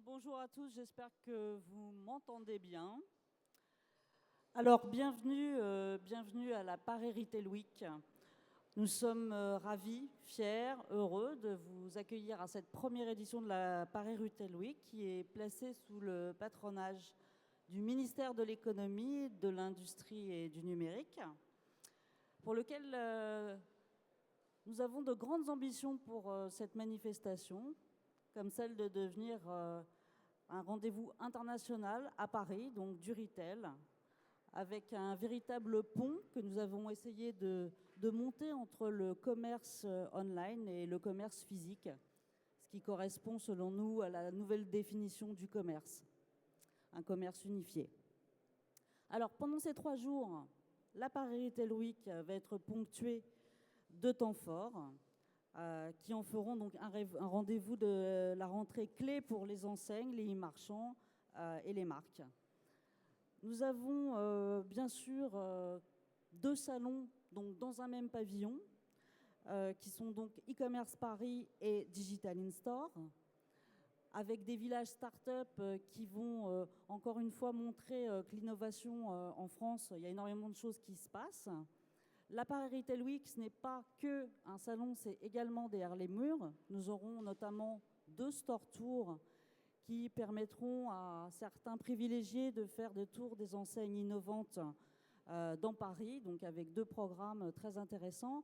Bonjour à tous, j'espère que vous m'entendez bien. Alors, bienvenue à la Paris Retail Week. Nous sommes ravis, fiers, heureux de vous accueillir à cette première édition de la Paris Retail Week qui est placée sous le patronage du ministère de l'Économie, de l'Industrie et du Numérique, pour lequel nous avons de grandes ambitions pour cette manifestation, comme celle de devenir un rendez-vous international à Paris, donc du retail, avec un véritable pont que nous avons essayé de monter entre le commerce online et le commerce physique, ce qui correspond selon nous à la nouvelle définition du commerce, un commerce unifié. Alors pendant ces 3 jours, la Paris Retail Week va être ponctuée de temps forts qui en feront donc un rendez-vous de la rentrée clé pour les enseignes, les e-marchands et les marques. Nous avons bien sûr 2 salons donc, dans un même pavillon qui sont donc e-commerce Paris et Digital In-Store, avec des villages start-up qui vont encore une fois montrer que l'innovation en France, il y a énormément de choses qui se passent. La Paris Retail Week, ce n'est pas que un salon, c'est également derrière les murs. Nous aurons notamment 2 store tours qui permettront à certains privilégiés de faire des tours des enseignes innovantes dans Paris, donc avec 2 programmes très intéressants.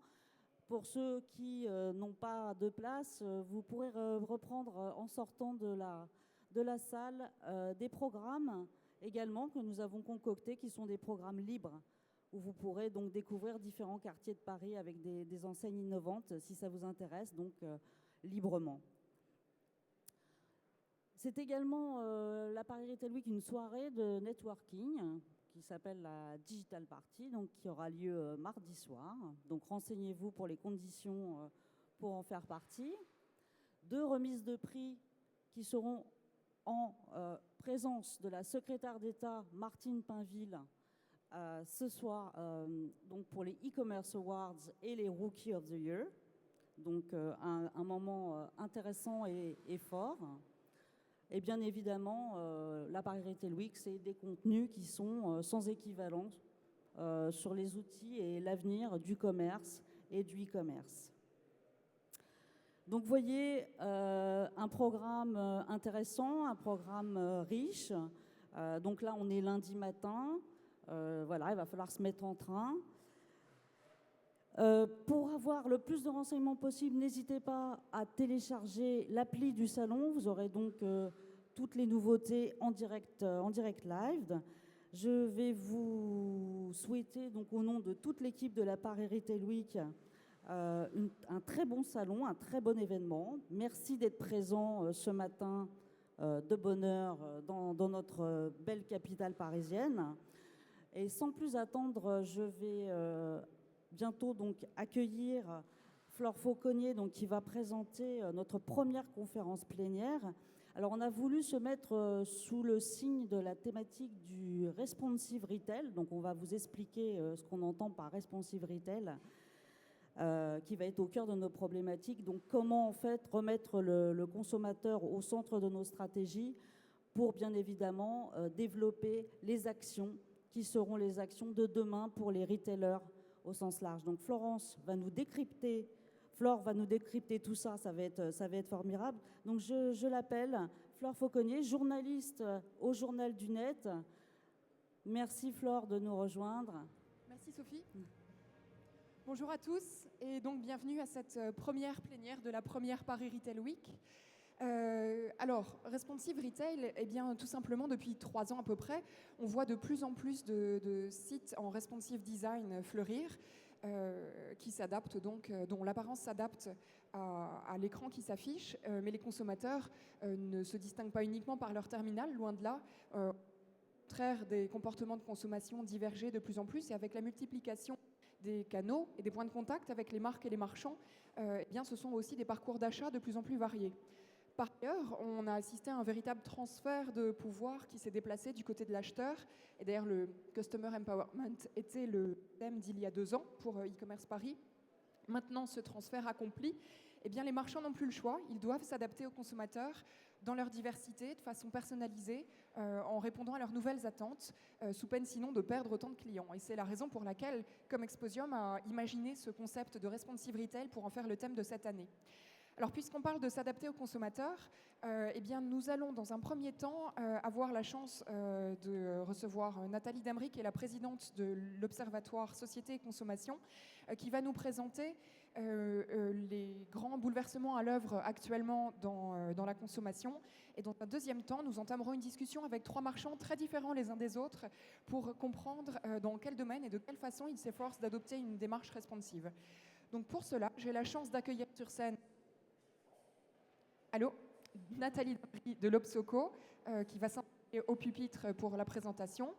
Pour ceux qui n'ont pas de place, vous pourrez reprendre en sortant de la salle des programmes également que nous avons concoctés, qui sont des programmes libres, où vous pourrez donc découvrir différents quartiers de Paris avec des enseignes innovantes, si ça vous intéresse, donc librement. C'est également la Paris Retail Week, une soirée de networking qui s'appelle la Digital Party, donc qui aura lieu mardi soir. Donc renseignez-vous pour les conditions pour en faire partie. 2 remises de prix qui seront en présence de la secrétaire d'État Martine Pinville ce soir, donc pour les e-commerce awards et les Rookie of the Year. Donc un moment intéressant et fort. Et bien évidemment, la Paris Retail Week, c'est des contenus qui sont sans équivalent sur les outils et l'avenir du commerce et du e-commerce. Donc vous voyez un programme intéressant, un programme riche. Donc là, on est lundi matin. Voilà, il va falloir se mettre en train. Pour avoir le plus de renseignements possible, n'hésitez pas à télécharger l'appli du salon. Vous aurez donc toutes les nouveautés en direct live. Je vais vous souhaiter, donc, au nom de toute l'équipe de la Paris Retail Week, un très bon salon, un très bon événement. Merci d'être présent ce matin de bonne heure dans notre belle capitale parisienne. Et sans plus attendre, je vais bientôt donc accueillir Flore Fauconnier, donc, qui va présenter notre première conférence plénière. Alors on a voulu se mettre sous le signe de la thématique du responsive retail. Donc on va vous expliquer ce qu'on entend par responsive retail, qui va être au cœur de nos problématiques. Donc comment en fait remettre le consommateur au centre de nos stratégies pour bien évidemment développer les actions qui seront les actions de demain pour les retailers au sens large. Donc Flore va nous décrypter tout ça, ça va être formidable. Donc je l'appelle Flore Fauconnier, journaliste au Journal du Net. Merci Flore de nous rejoindre. Merci Sophie. Bonjour à tous et donc bienvenue à cette première plénière de la première Paris Retail Week. Alors, responsive retail, eh bien, tout simplement, depuis 3 ans à peu près, on voit de plus en plus de sites en responsive design fleurir, qui s'adaptent donc, dont l'apparence s'adapte à l'écran qui s'affiche, mais les consommateurs ne se distinguent pas uniquement par leur terminal, loin de là. Au contraire, des comportements de consommation divergent de plus en plus, et avec la multiplication des canaux et des points de contact avec les marques et les marchands, eh bien, ce sont aussi des parcours d'achat de plus en plus variés. Par ailleurs, on a assisté à un véritable transfert de pouvoir qui s'est déplacé du côté de l'acheteur. Et d'ailleurs, le Customer Empowerment était le thème d'il y a 2 ans pour e-commerce Paris. Maintenant, ce transfert accompli, eh bien, les marchands n'ont plus le choix. Ils doivent s'adapter aux consommateurs dans leur diversité, de façon personnalisée, en répondant à leurs nouvelles attentes, sous peine sinon de perdre autant de clients. Et c'est la raison pour laquelle Comexposium a imaginé ce concept de responsive retail pour en faire le thème de cette année. Alors, puisqu'on parle de s'adapter aux consommateurs, eh bien, nous allons dans un premier temps avoir la chance de recevoir Nathalie Damry, qui est la présidente de l'Observatoire Société et Consommation, qui va nous présenter les grands bouleversements à l'œuvre actuellement dans la consommation. Et dans un deuxième temps, nous entamerons une discussion avec 3 marchands très différents les uns des autres pour comprendre dans quel domaine et de quelle façon ils s'efforcent d'adopter une démarche responsive. Donc pour cela, j'ai la chance d'accueillir sur scène Nathalie Damry de l'Obsoco, qui va s'installer au pupitre pour la présentation.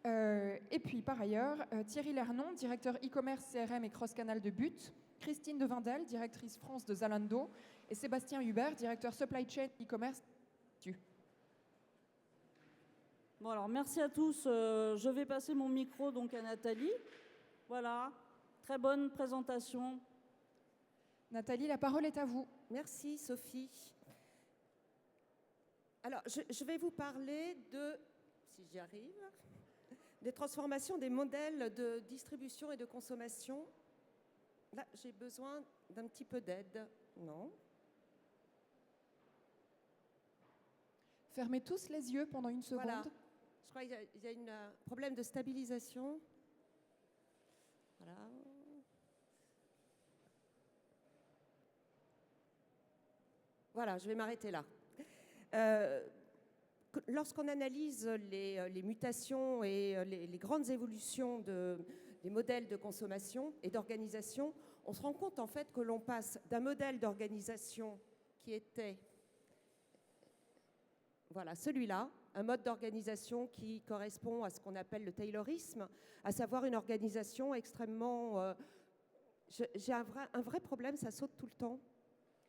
Et puis par ailleurs, Thierry Lernon, directeur e-commerce, CRM et cross-canal de But, Christine de Windel, directrice France de Zalando, et Sébastien Hubert, directeur supply chain e-commerce. Bon, alors merci à tous. Je vais passer mon micro donc à Nathalie. Voilà, très bonne présentation. Nathalie, la parole est à vous. Merci Sophie. Alors, je vais vous parler de, si j'y arrive, des transformations des modèles de distribution et de consommation. Là, j'ai besoin d'un petit peu d'aide. Non. Fermez tous les yeux pendant une seconde. Voilà. Je crois qu'il y a un problème de stabilisation. Voilà. Voilà, je vais m'arrêter là. Lorsqu'on analyse les mutations et les grandes évolutions des modèles de consommation et d'organisation, on se rend compte en fait que l'on passe d'un modèle d'organisation qui était, voilà, celui-là, un mode d'organisation qui correspond à ce qu'on appelle le taylorisme, à savoir une organisation extrêmement... j'ai un vrai problème, ça saute tout le temps.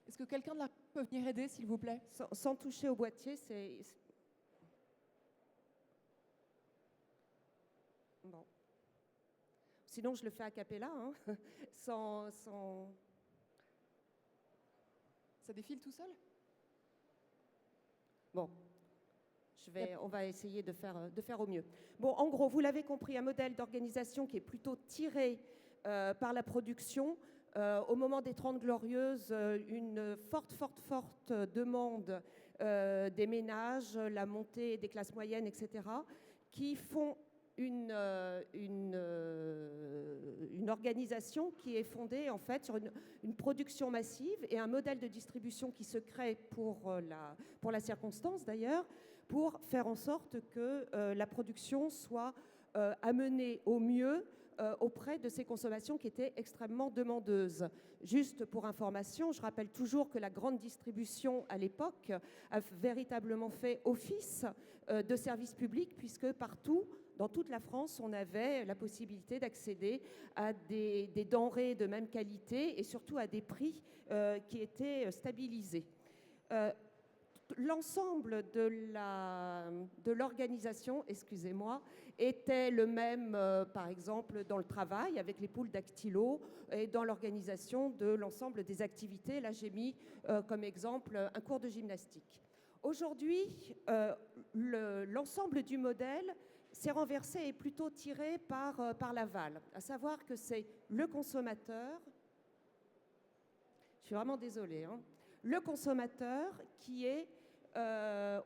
Est-ce que quelqu'un de la peut venir aider, s'il vous plaît? Sans toucher au boîtier, c'est... Bon. Sinon, je le fais a cappella, hein, sans... Ça défile tout seul? Bon. On va essayer de faire au mieux. Bon, en gros, vous l'avez compris, un modèle d'organisation qui est plutôt tiré par la production. Au moment des 30 Glorieuses, une forte demande des ménages, la montée des classes moyennes, etc., qui font une organisation qui est fondée en fait sur une production massive et un modèle de distribution qui se crée pour la circonstance d'ailleurs, pour faire en sorte que la production soit amenée au mieux auprès de ces consommations qui étaient extrêmement demandeuses. Juste pour information, je rappelle toujours que la grande distribution à l'époque a véritablement fait office de service public, puisque partout, dans toute la France, on avait la possibilité d'accéder à des denrées de même qualité et surtout à des prix qui étaient stabilisés. L'ensemble de l'organisation, excusez-moi, était le même, par exemple, dans le travail, avec les poules dactylo, et dans l'organisation de l'ensemble des activités. Là, j'ai mis comme exemple un cours de gymnastique. Aujourd'hui, l'ensemble du modèle s'est renversé et plutôt tiré par l'aval, à savoir que c'est le consommateur, je suis vraiment désolée, hein, le consommateur qui est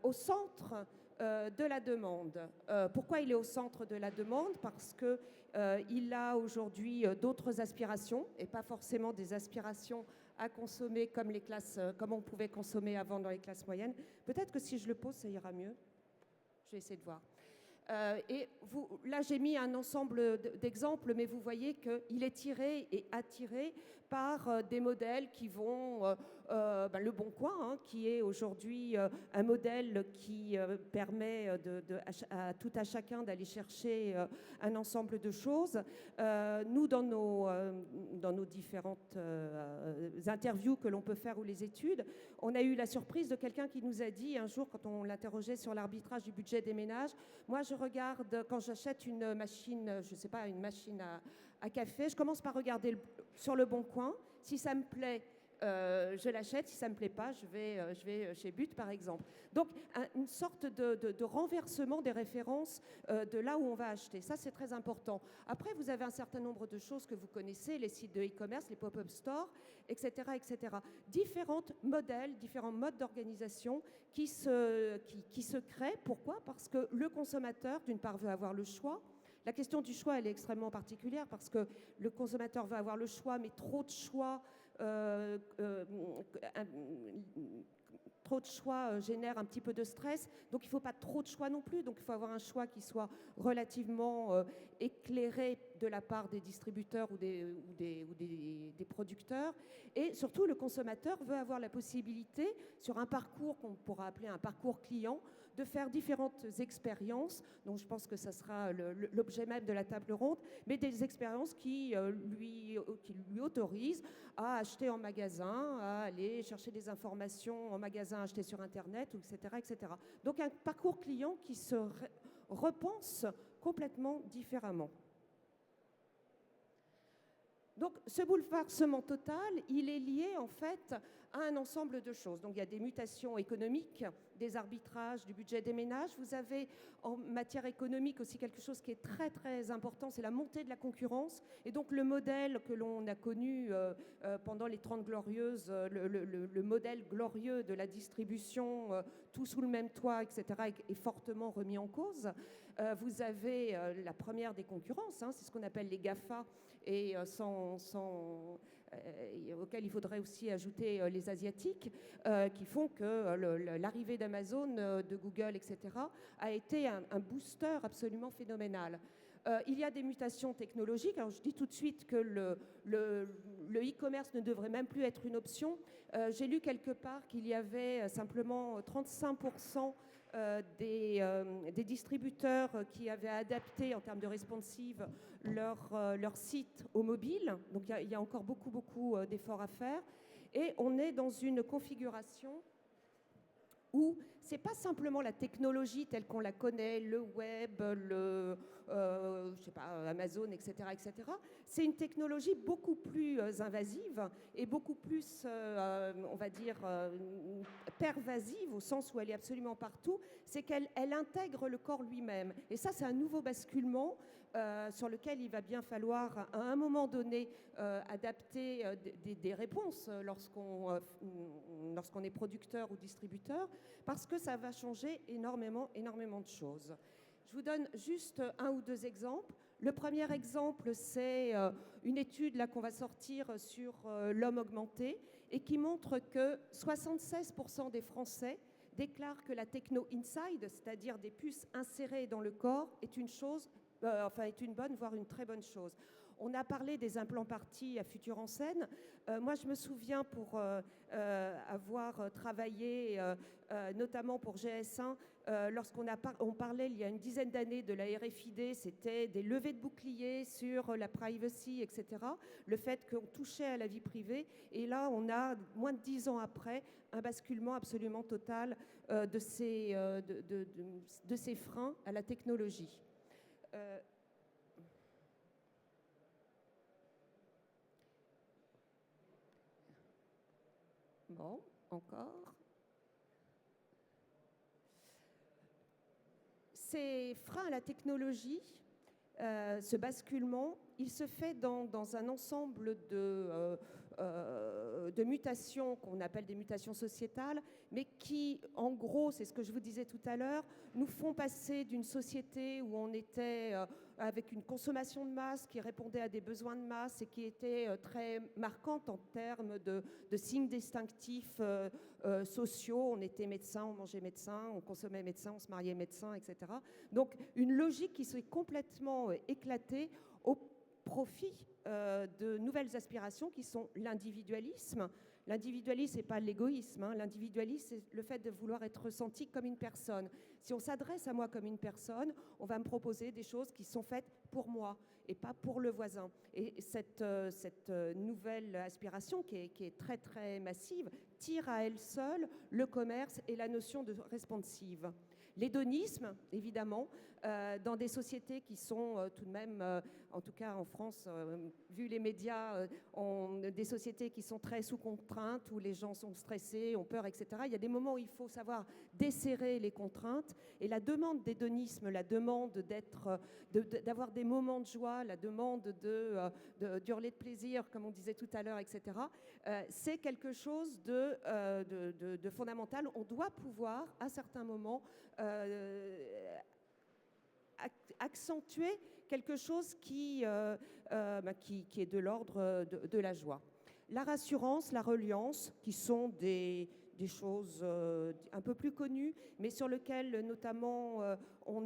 au centre de la demande. Pourquoi il est au centre de la demande? Parce qu'il a aujourd'hui d'autres aspirations, et pas forcément des aspirations à consommer comme on pouvait consommer avant dans les classes moyennes. Peut-être que si je le pose, ça ira mieux. Je vais essayer de voir. Là, j'ai mis un ensemble d'exemples, mais vous voyez qu'il est tiré et attiré par des modèles qui vont... Le Bon Coin, hein, qui est aujourd'hui un modèle qui permet à tout à chacun d'aller chercher un ensemble de choses. Nous, dans nos différentes interviews que l'on peut faire ou les études, on a eu la surprise de quelqu'un qui nous a dit un jour, quand on l'interrogeait sur l'arbitrage du budget des ménages, moi je regarde, quand j'achète une machine, je ne sais pas, une machine à café, je commence par regarder sur le Bon Coin. Si ça me plaît, je l'achète, si ça ne me plaît pas, je vais chez But par exemple. Donc une sorte de renversement des références de là où on va acheter. Ça, c'est très important. Après, vous avez un certain nombre de choses que vous connaissez, les sites de e-commerce, les pop-up stores, etc., etc. Différents modes d'organisation qui se créent. Pourquoi ? Parce que le consommateur, d'une part, veut avoir le choix. La question du choix, elle est extrêmement particulière parce que le consommateur veut avoir le choix, mais trop de choix génère un petit peu de stress. Donc, il ne faut pas trop de choix non plus. Donc, il faut avoir un choix qui soit relativement éclairé de la part des distributeurs ou des producteurs. Et surtout, le consommateur veut avoir la possibilité, sur un parcours qu'on pourra appeler un parcours client, de faire différentes expériences. Donc, je pense que ça sera l'objet même de la table ronde, mais des expériences qui lui autorisent à acheter en magasin, à aller chercher des informations en magasin, acheter sur Internet, etc., etc. Donc, un parcours client qui se repense complètement différemment. Donc, ce bouleversement total, il est lié en fait à un ensemble de choses. Donc, il y a des mutations économiques, des arbitrages du budget des ménages. Vous avez en matière économique aussi quelque chose qui est très très important, c'est la montée de la concurrence. Et donc, le modèle que l'on a connu pendant les 30 Glorieuses, le modèle glorieux de la distribution, tout sous le même toit, etc., est fortement remis en cause. Vous avez la première des concurrences, c'est ce qu'on appelle les GAFA, et auquel il faudrait aussi ajouter les Asiatiques, qui font que l'arrivée d'Amazon, de Google, etc., a été un booster absolument phénoménal. Il y a des mutations technologiques. Alors, je dis tout de suite que le e-commerce ne devrait même plus être une option. J'ai lu quelque part qu'il y avait simplement 35% des distributeurs qui avaient adapté en termes de responsive leur site au mobile. Donc il y a encore beaucoup d'efforts à faire. Et on est dans une configuration où ce n'est pas simplement la technologie telle qu'on la connaît, le web, Amazon, etc., etc. C'est une technologie beaucoup plus invasive et beaucoup plus, on va dire, pervasive, au sens où elle est absolument partout. C'est qu'elle intègre le corps lui-même. Et ça, c'est un nouveau basculement sur lequel il va bien falloir, à un moment donné, adapter des réponses lorsqu'on est producteur ou distributeur, parce que ça va changer énormément de choses. Je vous donne juste un ou deux exemples. Le premier exemple, c'est une étude là qu'on va sortir sur l'homme augmenté et qui montre que 76% des Français déclarent que la techno inside, c'est-à-dire des puces insérées dans le corps, est une bonne, voire une très bonne chose. On a parlé des implants partis à Futur en Scène. Moi, je me souviens pour avoir travaillé notamment pour GS1, lorsqu'on parlait il y a une dizaine d'années de la RFID, c'était des levées de boucliers sur la privacy, etc. Le fait qu'on touchait à la vie privée. Et là, on a, moins de 10 ans après, un basculement absolument total de ces freins à la technologie. Bon, encore. Ces freins à la technologie, ce basculement, il se fait dans un ensemble de mutations qu'on appelle des mutations sociétales, mais qui, en gros, c'est ce que je vous disais tout à l'heure, nous font passer d'une société où on était avec une consommation de masse qui répondait à des besoins de masse et qui était très marquante en termes de signes distinctifs sociaux. On était médecin, on mangeait médecin, on consommait médecin, on se mariait médecin, etc. Donc une logique qui s'est complètement éclatée au profit de nouvelles aspirations qui sont l'individualisme. L'individualisme, ce n'est pas l'égoïsme. L'individualisme, c'est le fait de vouloir être ressenti comme une personne. Si on s'adresse à moi comme une personne, on va me proposer des choses qui sont faites pour moi et pas pour le voisin. Et cette nouvelle aspiration qui est très très massive tire à elle seule le commerce et la notion de responsive. L'hédonisme, évidemment, dans des sociétés qui sont tout de même, en tout cas en France, vu les médias, des sociétés qui sont très sous contrainte, où les gens sont stressés, ont peur, etc. Il y a des moments où il faut savoir desserrer les contraintes, et la demande d'hédonisme, la demande d'avoir des moments de joie, la demande d'hurler de plaisir, comme on disait tout à l'heure, etc., c'est quelque chose de fondamental. On doit pouvoir, à certains moments, accentuer quelque chose qui est de l'ordre de la joie. La rassurance, la reliance, qui sont des choses un peu plus connues, mais sur lesquelles notamment on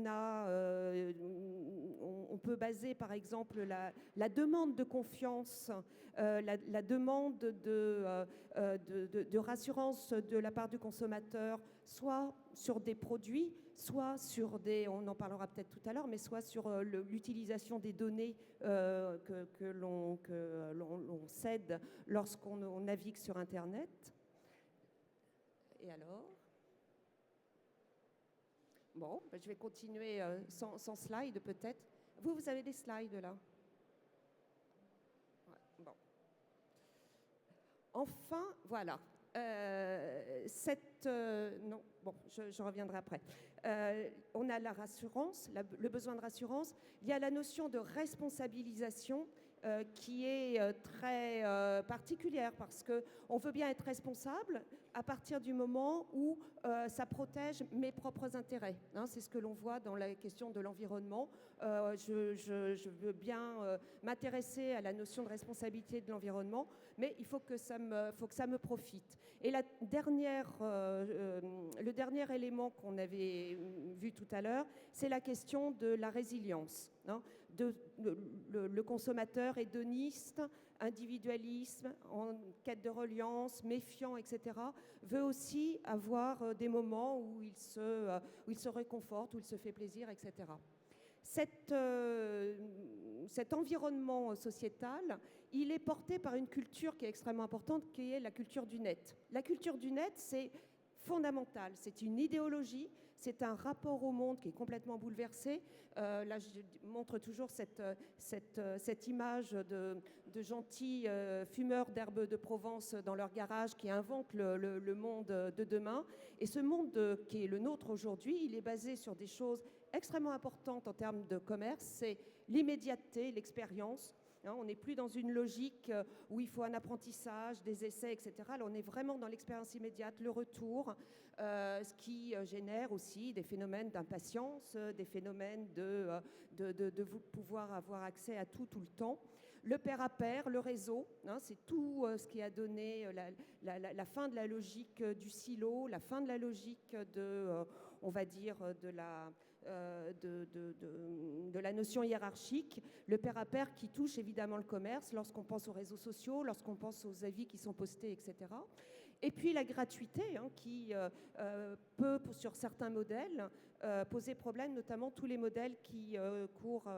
peut baser par exemple la demande de confiance, la demande de rassurance de la part du consommateur, soit sur des produits, soit sur on en parlera peut-être tout à l'heure, mais soit sur l'utilisation des données que l'on cède lorsqu'on navigue sur Internet. Et alors ? Bon, je vais continuer sans slide peut-être. Vous avez des slides là ? Ouais, bon. Enfin, voilà. Non, bon, je reviendrai après. On a la rassurance, le besoin de rassurance. Il y a la notion de responsabilisation qui est très particulière, parce qu'on veut bien être responsable à partir du moment où ça protège mes propres intérêts. Hein, c'est ce que l'on voit dans la question de l'environnement. Je veux bien m'intéresser à la notion de responsabilité de l'environnement, mais il faut que ça me profite. Et le dernier élément qu'on avait vu tout à l'heure, c'est la question de la résilience. Hein, le consommateur hédoniste, individualisme, en quête de reliance, méfiant, etc., veut aussi avoir des moments où il se réconforte, où il se fait plaisir, etc. Cet environnement sociétal, il est porté par une culture qui est extrêmement importante, qui est la culture du net. La culture du net, c'est fondamental, c'est une idéologie, c'est un rapport au monde qui est complètement bouleversé. Là, je montre toujours cette image de gentils fumeurs d'herbes de Provence dans leur garage qui inventent le monde de demain. Et ce monde qui est le nôtre aujourd'hui, il est basé sur des choses extrêmement importantes en termes de commerce, c'est l'immédiateté, l'expérience. On n'est plus dans une logique où il faut un apprentissage, des essais, etc. Là, on est vraiment dans l'expérience immédiate, le retour, ce qui génère aussi des phénomènes d'impatience, des phénomènes de pouvoir avoir accès à tout le temps. Le pair à pair, le réseau, hein, c'est tout ce qui a donné la fin de la logique du silo, la fin de la logique on va dire, de la notion hiérarchique, le pair à pair qui touche évidemment le commerce lorsqu'on pense aux réseaux sociaux, lorsqu'on pense aux avis qui sont postés, etc. Et puis la gratuité, hein, qui peut, sur certains modèles, poser problème, notamment tous les modèles qui courent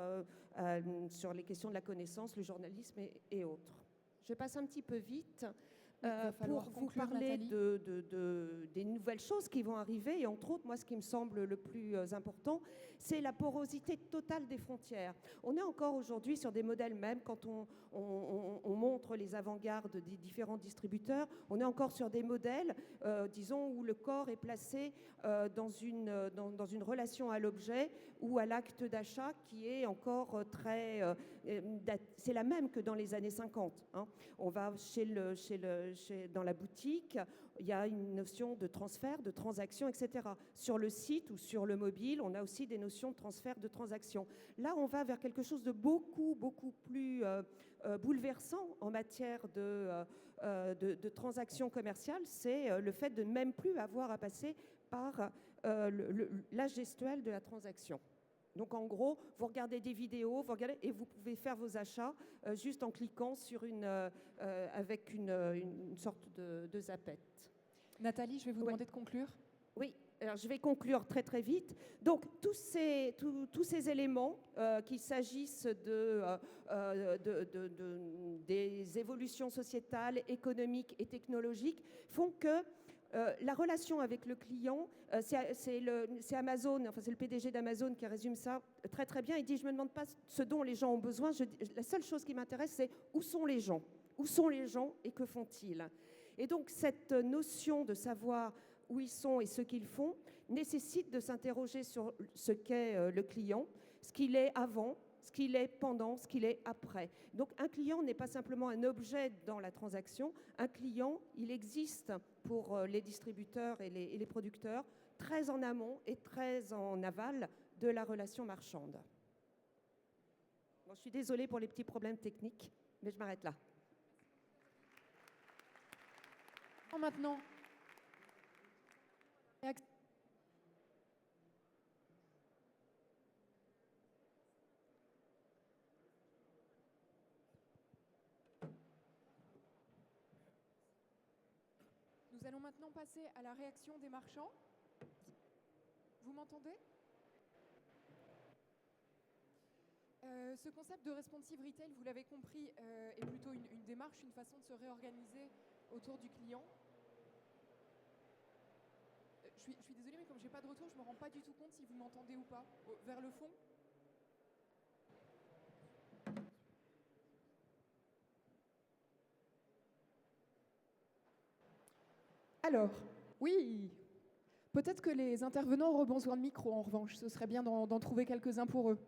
sur les questions de la connaissance, le journalisme et autres. Je passe un petit peu vite. Pour vous parler des nouvelles choses qui vont arriver, et entre autres, moi, ce qui me semble le plus important, c'est la porosité totale des frontières. On est encore aujourd'hui sur des modèles, même quand on montre les avant-gardes des différents distributeurs, on est encore sur des modèles, disons, où le corps est placé dans une relation à l'objet ou à l'acte d'achat qui est encore très... c'est la même que dans les années 50. Hein. On va dans la boutique, il y a une notion de transfert, de transaction, etc. Sur le site ou sur le mobile, on a aussi des notions de transfert, de transaction. Là, on va vers quelque chose de beaucoup, beaucoup plus bouleversant en matière de transactions commerciales. C'est le fait de ne même plus avoir à passer par la gestuelle de la transaction. Donc en gros, vous regardez des vidéos, et vous pouvez faire vos achats juste en cliquant sur avec une sorte de zappette. Nathalie, je vais vous demander de conclure. Oui, alors je vais conclure très très vite. Donc tous ces éléments, qu'il s'agisse des évolutions sociétales, économiques et technologiques, font que La relation avec le client, c'est Amazon, enfin c'est le PDG d'Amazon qui résume ça très très bien. Il dit, je ne me demande pas ce dont les gens ont besoin, la seule chose qui m'intéresse, c'est où sont les gens. Où sont les gens et que font-ils? Et donc cette notion de savoir où ils sont et ce qu'ils font nécessite de s'interroger sur ce qu'est le client, ce qu'il est avant, ce qu'il est pendant, ce qu'il est après. Donc un client n'est pas simplement un objet dans la transaction. Un client, il existe pour les distributeurs et les producteurs très en amont et très en aval de la relation marchande. Bon, je suis désolée pour les petits problèmes techniques, mais je m'arrête là. Maintenant, nous allons maintenant passer à la réaction des marchands. Vous m'entendez? Ce concept de responsive retail, vous l'avez compris, est plutôt une démarche, une façon de se réorganiser autour du client. Je suis désolée, mais comme je n'ai pas de retour, je ne me rends pas du tout compte si vous m'entendez ou pas. Vers le fond. Alors, oui, peut-être que les intervenants auront besoin de micro en revanche. Ce serait bien d'en trouver quelques-uns pour eux.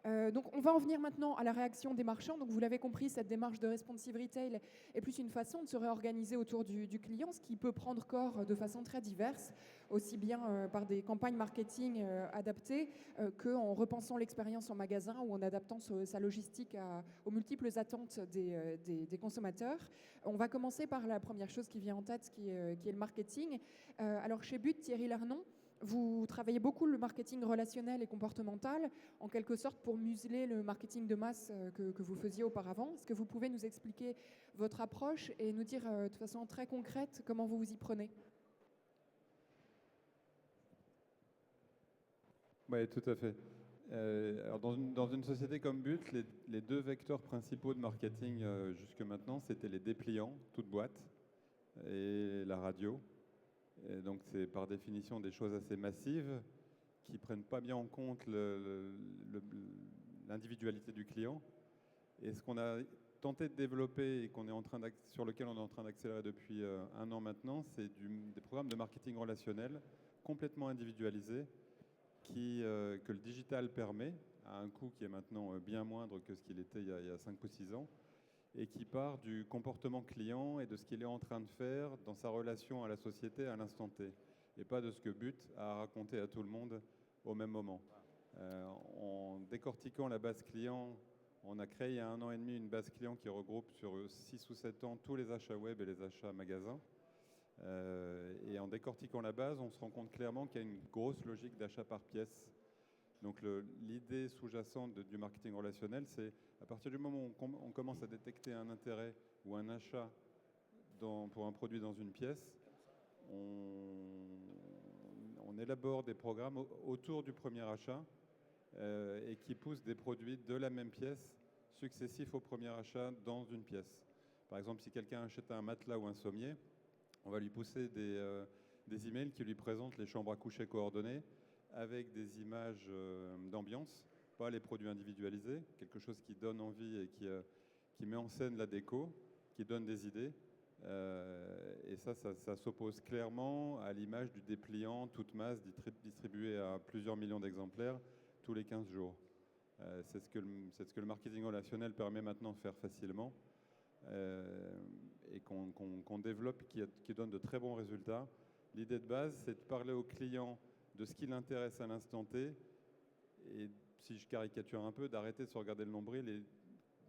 Donc on va en venir maintenant à la réaction des marchands. Donc vous l'avez compris, cette démarche de responsive retail est plus une façon de se réorganiser autour du client, ce qui peut prendre corps de façon très diverse, aussi bien par des campagnes marketing adaptées qu'en repensant l'expérience en magasin ou en adaptant sa logistique aux multiples attentes des consommateurs. On va commencer par la première chose qui vient en tête, qui est le marketing. Alors chez But, Thierry Lernon, vous travaillez beaucoup le marketing relationnel et comportemental, en quelque sorte pour museler le marketing de masse que vous faisiez auparavant. Est-ce que vous pouvez nous expliquer votre approche et nous dire de façon très concrète comment vous vous y prenez? Oui, tout à fait. Alors dans une société comme But, les deux vecteurs principaux de marketing jusque maintenant, c'était les dépliants, toute boîte, et la radio. Et donc c'est par définition des choses assez massives qui ne prennent pas bien en compte l'individualité du client. Et ce qu'on a tenté de développer et sur lequel on est en train d'accélérer depuis 1 an maintenant, c'est des programmes de marketing relationnel complètement individualisés que le digital permet à un coût qui est maintenant bien moindre que ce qu'il était il y a 5 ou 6 ans, et qui part du comportement client et de ce qu'il est en train de faire dans sa relation à la société à l'instant T, et pas de ce que But a raconté à tout le monde au même moment. En décortiquant la base client, on a créé il y a 1 an et demi une base client qui regroupe sur 6 ou 7 ans tous les achats web et les achats magasins. Et en décortiquant la base, on se rend compte clairement qu'il y a une grosse logique d'achat par pièce. Donc l'idée sous-jacente du marketing relationnel, c'est à partir du moment où on commence à détecter un intérêt ou un achat pour un produit dans une pièce, on élabore des programmes autour du premier achat et qui poussent des produits de la même pièce successifs au premier achat dans une pièce. Par exemple, si quelqu'un achète un matelas ou un sommier, on va lui pousser des emails qui lui présentent les chambres à coucher coordonnées avec des images d'ambiance, pas les produits individualisés, quelque chose qui donne envie et qui met en scène la déco, qui donne des idées. Et ça s'oppose clairement à l'image du dépliant toute masse distribué à plusieurs millions d'exemplaires tous les 15 jours. C'est ce que le marketing relationnel permet maintenant de faire facilement et qu'on développe, qui donne de très bons résultats. L'idée de base, c'est de parler au client de ce qui l'intéresse à l'instant T, et si je caricature un peu, d'arrêter de se regarder le nombril et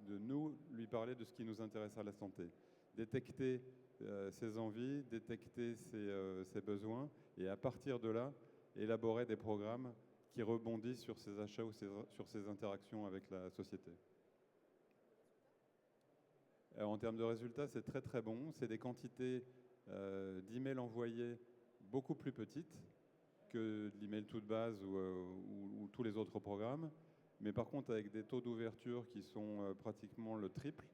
de nous lui parler de ce qui nous intéresse à l'instant T. Détecter ses envies, détecter ses besoins, et à partir de là, élaborer des programmes qui rebondissent sur ses achats ou sur ses interactions avec la société. En termes de résultats, c'est très très bon. C'est des quantités d'emails envoyés beaucoup plus petites que l'email toute base ou tous les autres programmes, mais par contre avec des taux d'ouverture qui sont pratiquement le triple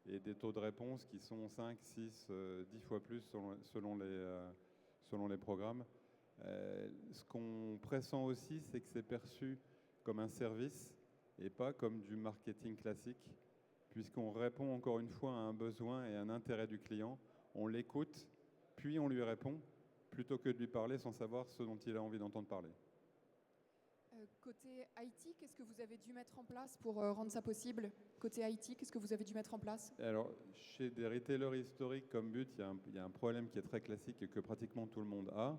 et des taux de réponse qui sont 5, 6, 10 fois plus selon les programmes. Ce qu'on pressent aussi, c'est que c'est perçu comme un service et pas comme du marketing classique, puisqu'on répond encore une fois à un besoin et un intérêt du client. On l'écoute, puis on lui répond, plutôt que de lui parler sans savoir ce dont il a envie d'entendre parler. Côté IT, qu'est-ce que vous avez dû mettre en place pour rendre ça possible? Côté IT, qu'est-ce que vous avez dû mettre en place? Alors, chez des retailers historiques comme But, il y a un problème qui est très classique et que pratiquement tout le monde a,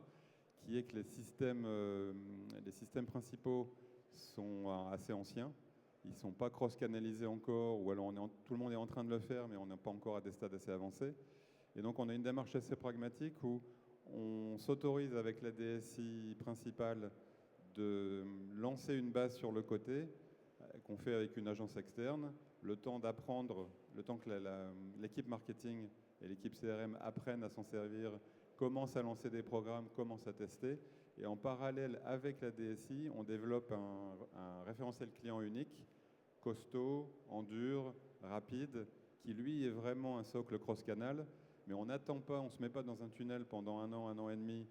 qui est que les systèmes principaux sont assez anciens. Ils ne sont pas cross-canalisés encore, ou alors tout le monde est en train de le faire, mais on n'est pas encore à des stades assez avancés. Et donc, on a une démarche assez pragmatique où on s'autorise avec la DSI principale de lancer une base sur le côté, qu'on fait avec une agence externe, le temps d'apprendre, le temps que l'équipe marketing et l'équipe CRM apprennent à s'en servir, commencent à lancer des programmes, commencent à tester. Et en parallèle avec la DSI, on développe un référentiel client unique, costaud, en dur, rapide, qui lui est vraiment un socle cross-canal. Mais on n'attend pas, on ne se met pas dans un tunnel pendant un an et demi,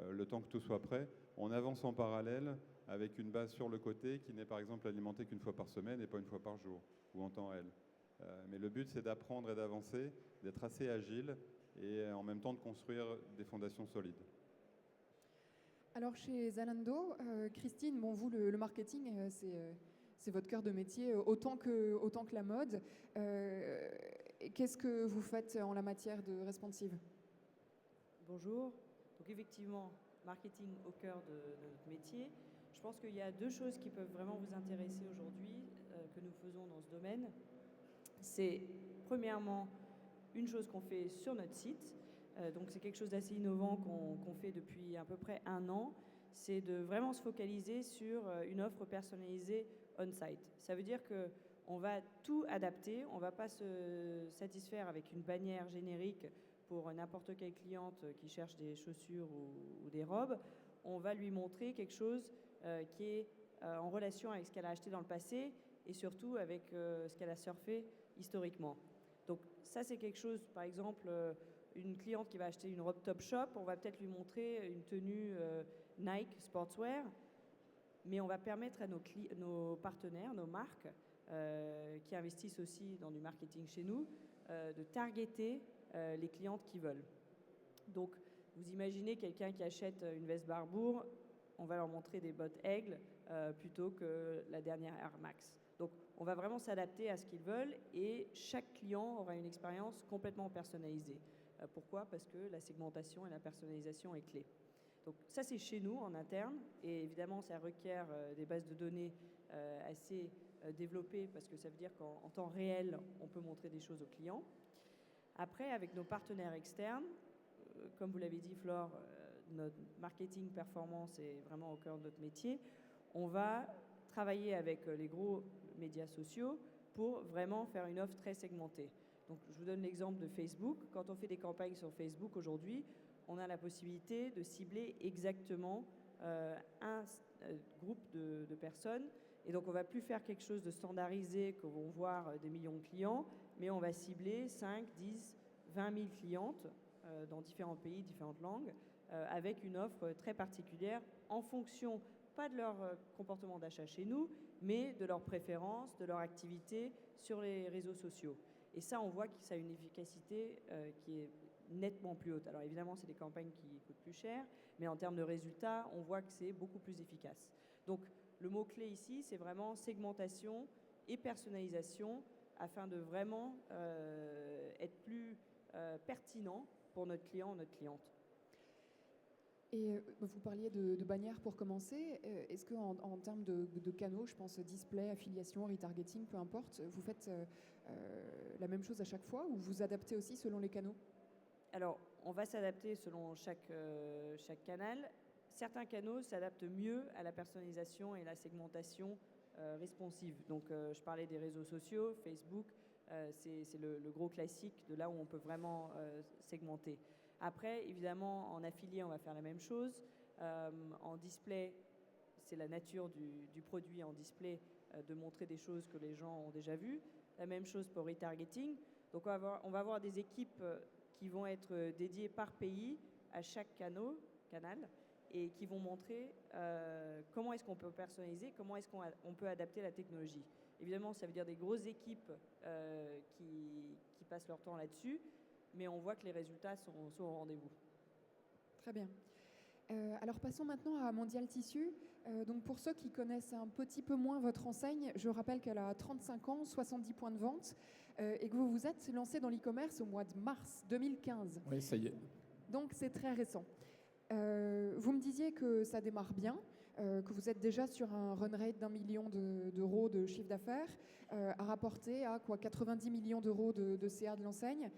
le temps que tout soit prêt. On avance en parallèle avec une base sur le côté qui n'est par exemple alimentée qu'une fois par semaine et pas une fois par jour ou en temps réel. Mais le but, c'est d'apprendre et d'avancer, d'être assez agile et en même temps de construire des fondations solides. Alors chez Zalando, Christine, bon, vous, le marketing, c'est votre cœur de métier autant que la mode. Qu'est-ce que vous faites en la matière de responsive? Bonjour. Donc effectivement, marketing au cœur de notre métier. Je pense qu'il y a deux choses qui peuvent vraiment vous intéresser aujourd'hui, que nous faisons dans ce domaine. C'est premièrement une chose qu'on fait sur notre site. Donc c'est quelque chose d'assez innovant qu'on fait depuis à peu près 1 an. C'est de vraiment se focaliser sur une offre personnalisée on-site. Ça veut dire qu'on va tout adapter. On ne va pas se satisfaire avec une bannière générique pour n'importe quelle cliente qui cherche des chaussures ou des robes. On va lui montrer quelque chose qui est en relation avec ce qu'elle a acheté dans le passé et surtout avec ce qu'elle a surfé historiquement. Donc ça, c'est quelque chose, par exemple, une cliente qui va acheter une robe Topshop, on va peut-être lui montrer une tenue Nike Sportswear, mais on va permettre à nos partenaires, nos marques, qui investissent aussi dans du marketing chez nous, de targeter les clientes qui veulent. Donc, vous imaginez quelqu'un qui achète une veste Barbour, on va leur montrer des bottes Aigle plutôt que la dernière Air Max. Donc, on va vraiment s'adapter à ce qu'ils veulent et chaque client aura une expérience complètement personnalisée. Pourquoi? Parce que la segmentation et la personnalisation est clé. Donc, ça, c'est chez nous, en interne. Et évidemment, ça requiert des bases de données assez développées parce que ça veut dire qu'en temps réel, on peut montrer des choses aux clients. Après, avec nos partenaires externes, comme vous l'avez dit, Flore, notre marketing performance est vraiment au cœur de notre métier. On va travailler avec les gros médias sociaux pour vraiment faire une offre très segmentée. Donc, je vous donne l'exemple de Facebook. Quand on fait des campagnes sur Facebook aujourd'hui, on a la possibilité de cibler exactement un groupe de personnes. Et donc, on ne va plus faire quelque chose de standardisé que vont voir des millions de clients, mais on va cibler 5, 10, 20 000 clientes dans différents pays, différentes langues, avec une offre très particulière en fonction, pas de leur comportement d'achat chez nous, mais de leurs préférences, de leur activité sur les réseaux sociaux. Et ça, on voit que ça a une efficacité qui est nettement plus haute. Alors évidemment, c'est des campagnes qui coûtent plus cher, mais en termes de résultats, on voit que c'est beaucoup plus efficace. Donc le mot-clé ici, c'est vraiment segmentation et personnalisation afin de vraiment être plus pertinent pour notre client ou notre cliente. Et vous parliez de bannières pour commencer. Est-ce qu'en termes de canaux, je pense display, affiliation, retargeting, peu importe, vous faites la même chose à chaque fois ou vous adaptez aussi selon les canaux? Alors, on va s'adapter selon chaque canal. Certains canaux s'adaptent mieux à la personnalisation et la segmentation responsive. Donc, je parlais des réseaux sociaux, Facebook, c'est le gros classique de là où on peut vraiment segmenter. Après, évidemment, en affilié, on va faire la même chose. En display, c'est la nature du produit en display de montrer des choses que les gens ont déjà vues. La même chose pour retargeting. Donc on va avoir des équipes qui vont être dédiées par pays à chaque canal et qui vont montrer comment est-ce qu'on peut personnaliser, comment est-ce qu'on peut adapter la technologie. Évidemment, ça veut dire des grosses équipes qui passent leur temps là-dessus, mais on voit que les résultats sont au rendez-vous. Très bien. Alors passons maintenant à Mondial Tissu. Donc pour ceux qui connaissent un petit peu moins votre enseigne, je rappelle qu'elle a 35 ans, 70 points de vente et que vous vous êtes lancé dans l'e-commerce au mois de mars 2015. Oui, ça y est. Donc c'est très récent. Vous me disiez que ça démarre bien, que vous êtes déjà sur un run rate d'1 million d'euros de chiffre d'affaires, à rapporter à 90 millions d'euros de CA de l'enseigne.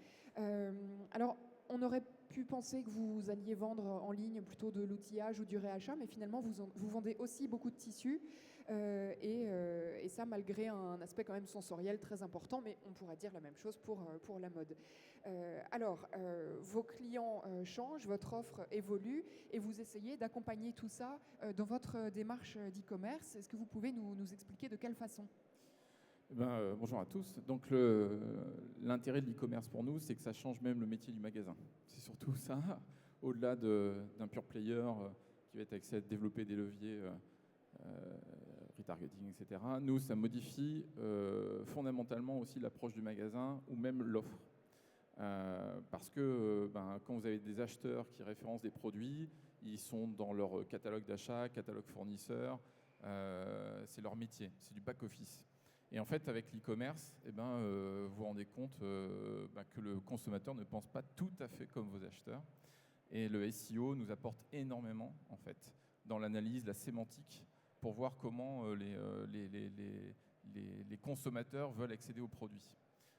Alors, on aurait pu penser que vous alliez vendre en ligne plutôt de l'outillage ou du réachat, mais finalement, vous vendez aussi beaucoup de tissus, et ça malgré un aspect quand même sensoriel très important, mais on pourrait dire la même chose pour la mode. Alors, vos clients changent, votre offre évolue, et vous essayez d'accompagner tout ça dans votre démarche d'e-commerce. Est-ce que vous pouvez nous expliquer de quelle façon ? Bonjour à tous. Donc l'intérêt de l'e-commerce pour nous, c'est que ça change même le métier du magasin. C'est surtout ça, au-delà d'un pure player qui va être axé à développer des leviers retargeting, etc. Nous, ça modifie fondamentalement aussi l'approche du magasin ou même l'offre. Parce que quand vous avez des acheteurs qui référencent des produits, ils sont dans leur catalogue d'achat, catalogue fournisseur, c'est leur métier, c'est du back-office. Et en fait, avec l'e-commerce, vous vous rendez compte que le consommateur ne pense pas tout à fait comme vos acheteurs. Et le SEO nous apporte énormément, en fait, dans l'analyse, la sémantique, pour voir comment les consommateurs veulent accéder aux produits.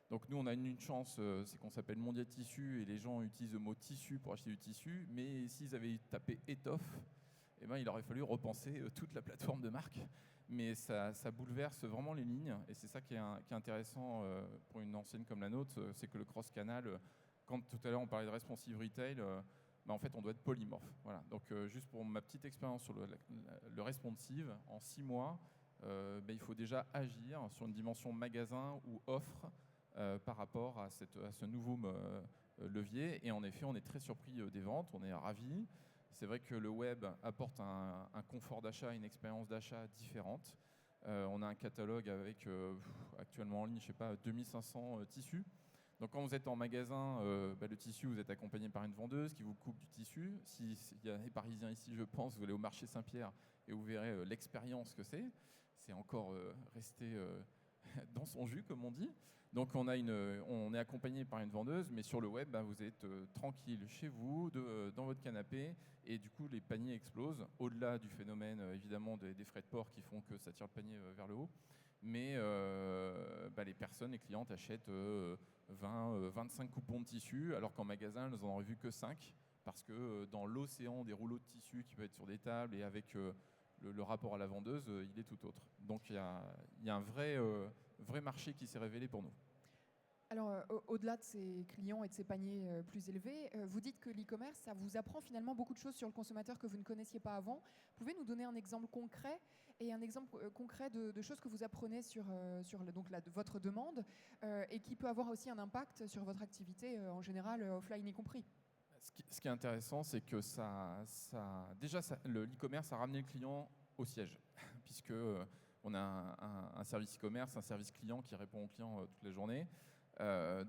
Donc nous, on a une chance, c'est qu'on s'appelle Mondial Tissu, et les gens utilisent le mot tissu pour acheter du tissu, mais s'ils avaient tapé étoffe, il aurait fallu repenser toute la plateforme de marque. Mais ça bouleverse vraiment les lignes, et c'est ça qui est intéressant pour une enseigne comme la nôtre, c'est que le cross-canal, quand tout à l'heure on parlait de responsive retail, en fait on doit être polymorphe. Voilà. Donc juste pour ma petite expérience sur le responsive, en 6 mois, il faut déjà agir sur une dimension magasin ou offre par rapport à ce nouveau levier, et en effet on est très surpris des ventes, on est ravis. C'est vrai que le web apporte un confort d'achat, une expérience d'achat différente. On a un catalogue avec actuellement en ligne, 2500 tissus. Donc quand vous êtes en magasin, le tissu, vous êtes accompagné par une vendeuse qui vous coupe du tissu. S'il y a des Parisiens ici, je pense, vous allez au marché Saint-Pierre et vous verrez l'expérience que c'est. C'est encore resté dans son jus, comme on dit. Donc on est accompagné par une vendeuse, mais sur le web, vous êtes tranquille chez vous, dans votre canapé, et du coup les paniers explosent, au-delà du phénomène évidemment des frais de port qui font que ça tire le panier vers le haut. Mais les personnes, les clientes achètent 25 coupons de tissu, alors qu'en magasin, elles n'en auraient vu que 5, parce que dans l'océan des rouleaux de tissu qui peuvent être sur des tables et avec le rapport à la vendeuse, il est tout autre. Donc il y a un vrai marché qui s'est révélé pour nous. Alors, au-delà de ces clients et de ces paniers plus élevés, vous dites que l'e-commerce, ça vous apprend finalement beaucoup de choses sur le consommateur que vous ne connaissiez pas avant. Pouvez nous donner un exemple concret et un exemple concret de choses que vous apprenez sur votre demande et qui peut avoir aussi un impact sur votre activité en général, offline y compris? Ce qui est intéressant, c'est que l'e-commerce a ramené le client au siège, puisque on a un service e-commerce, un service client qui répond aux clients toute la journée.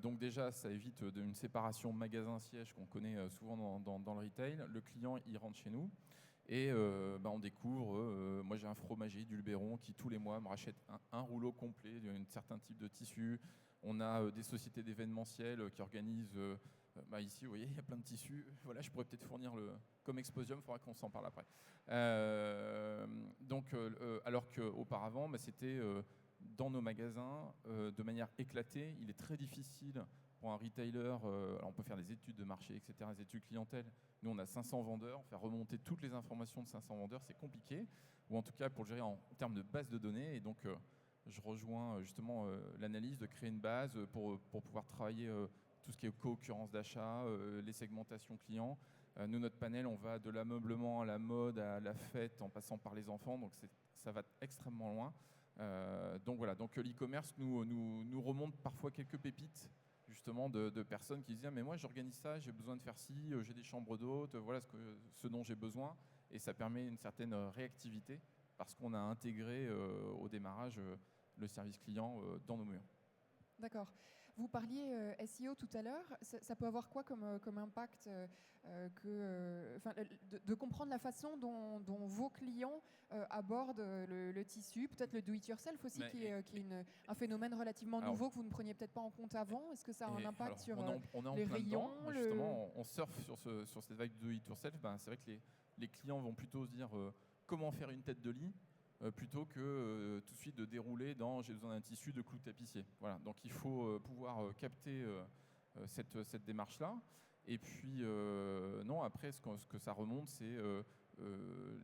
Donc déjà, ça évite une séparation magasin-siège qu'on connaît souvent dans le retail. Le client, il rentre chez nous et on découvre, moi j'ai un fromager du Luberon qui tous les mois me rachète un rouleau complet d'un certain type de tissu. On a des sociétés d'événementiel qui organisent, ici vous voyez, il y a plein de tissus. Voilà, je pourrais peut-être fournir comme Exposium, il faudra qu'on s'en parle après. Alors qu'auparavant, c'était dans nos magasins, de manière éclatée. Il est très difficile pour un retailer, alors on peut faire des études de marché, etc., des études clientèle. Nous, on a 500 vendeurs, faire remonter toutes les informations de 500 vendeurs, c'est compliqué, ou en tout cas pour le gérer en termes de base de données. Et donc, je rejoins justement l'analyse de créer une base pour pouvoir travailler tout ce qui est co-occurrence d'achat, les segmentations clients. Nous, notre panel, on va de l'ameublement à la mode, à la fête, en passant par les enfants, donc ça va extrêmement loin. Donc voilà, donc l'e-commerce nous remonte parfois quelques pépites justement de personnes qui disent « mais moi j'organise ça, j'ai besoin de faire ci, j'ai des chambres d'hôtes, voilà ce dont j'ai besoin ». Et ça permet une certaine réactivité parce qu'on a intégré au démarrage le service client dans nos murs. D'accord. Vous parliez SEO tout à l'heure. Ça peut avoir quoi comme impact de comprendre la façon dont vos clients abordent le tissu, peut-être le do-it-yourself aussi, qui est un phénomène relativement nouveau que vous ne preniez peut-être pas en compte avant. Est-ce que ça a un impact sur les rayons Justement, on surfe sur cette vague de do-it-yourself. C'est vrai que les clients vont plutôt se dire comment faire une tête de lit plutôt que tout de suite de dérouler dans j'ai besoin d'un tissu de clous tapissier. Voilà, donc il faut pouvoir capter cette démarche-là. Et puis, non, après, ce que ça remonte, c'est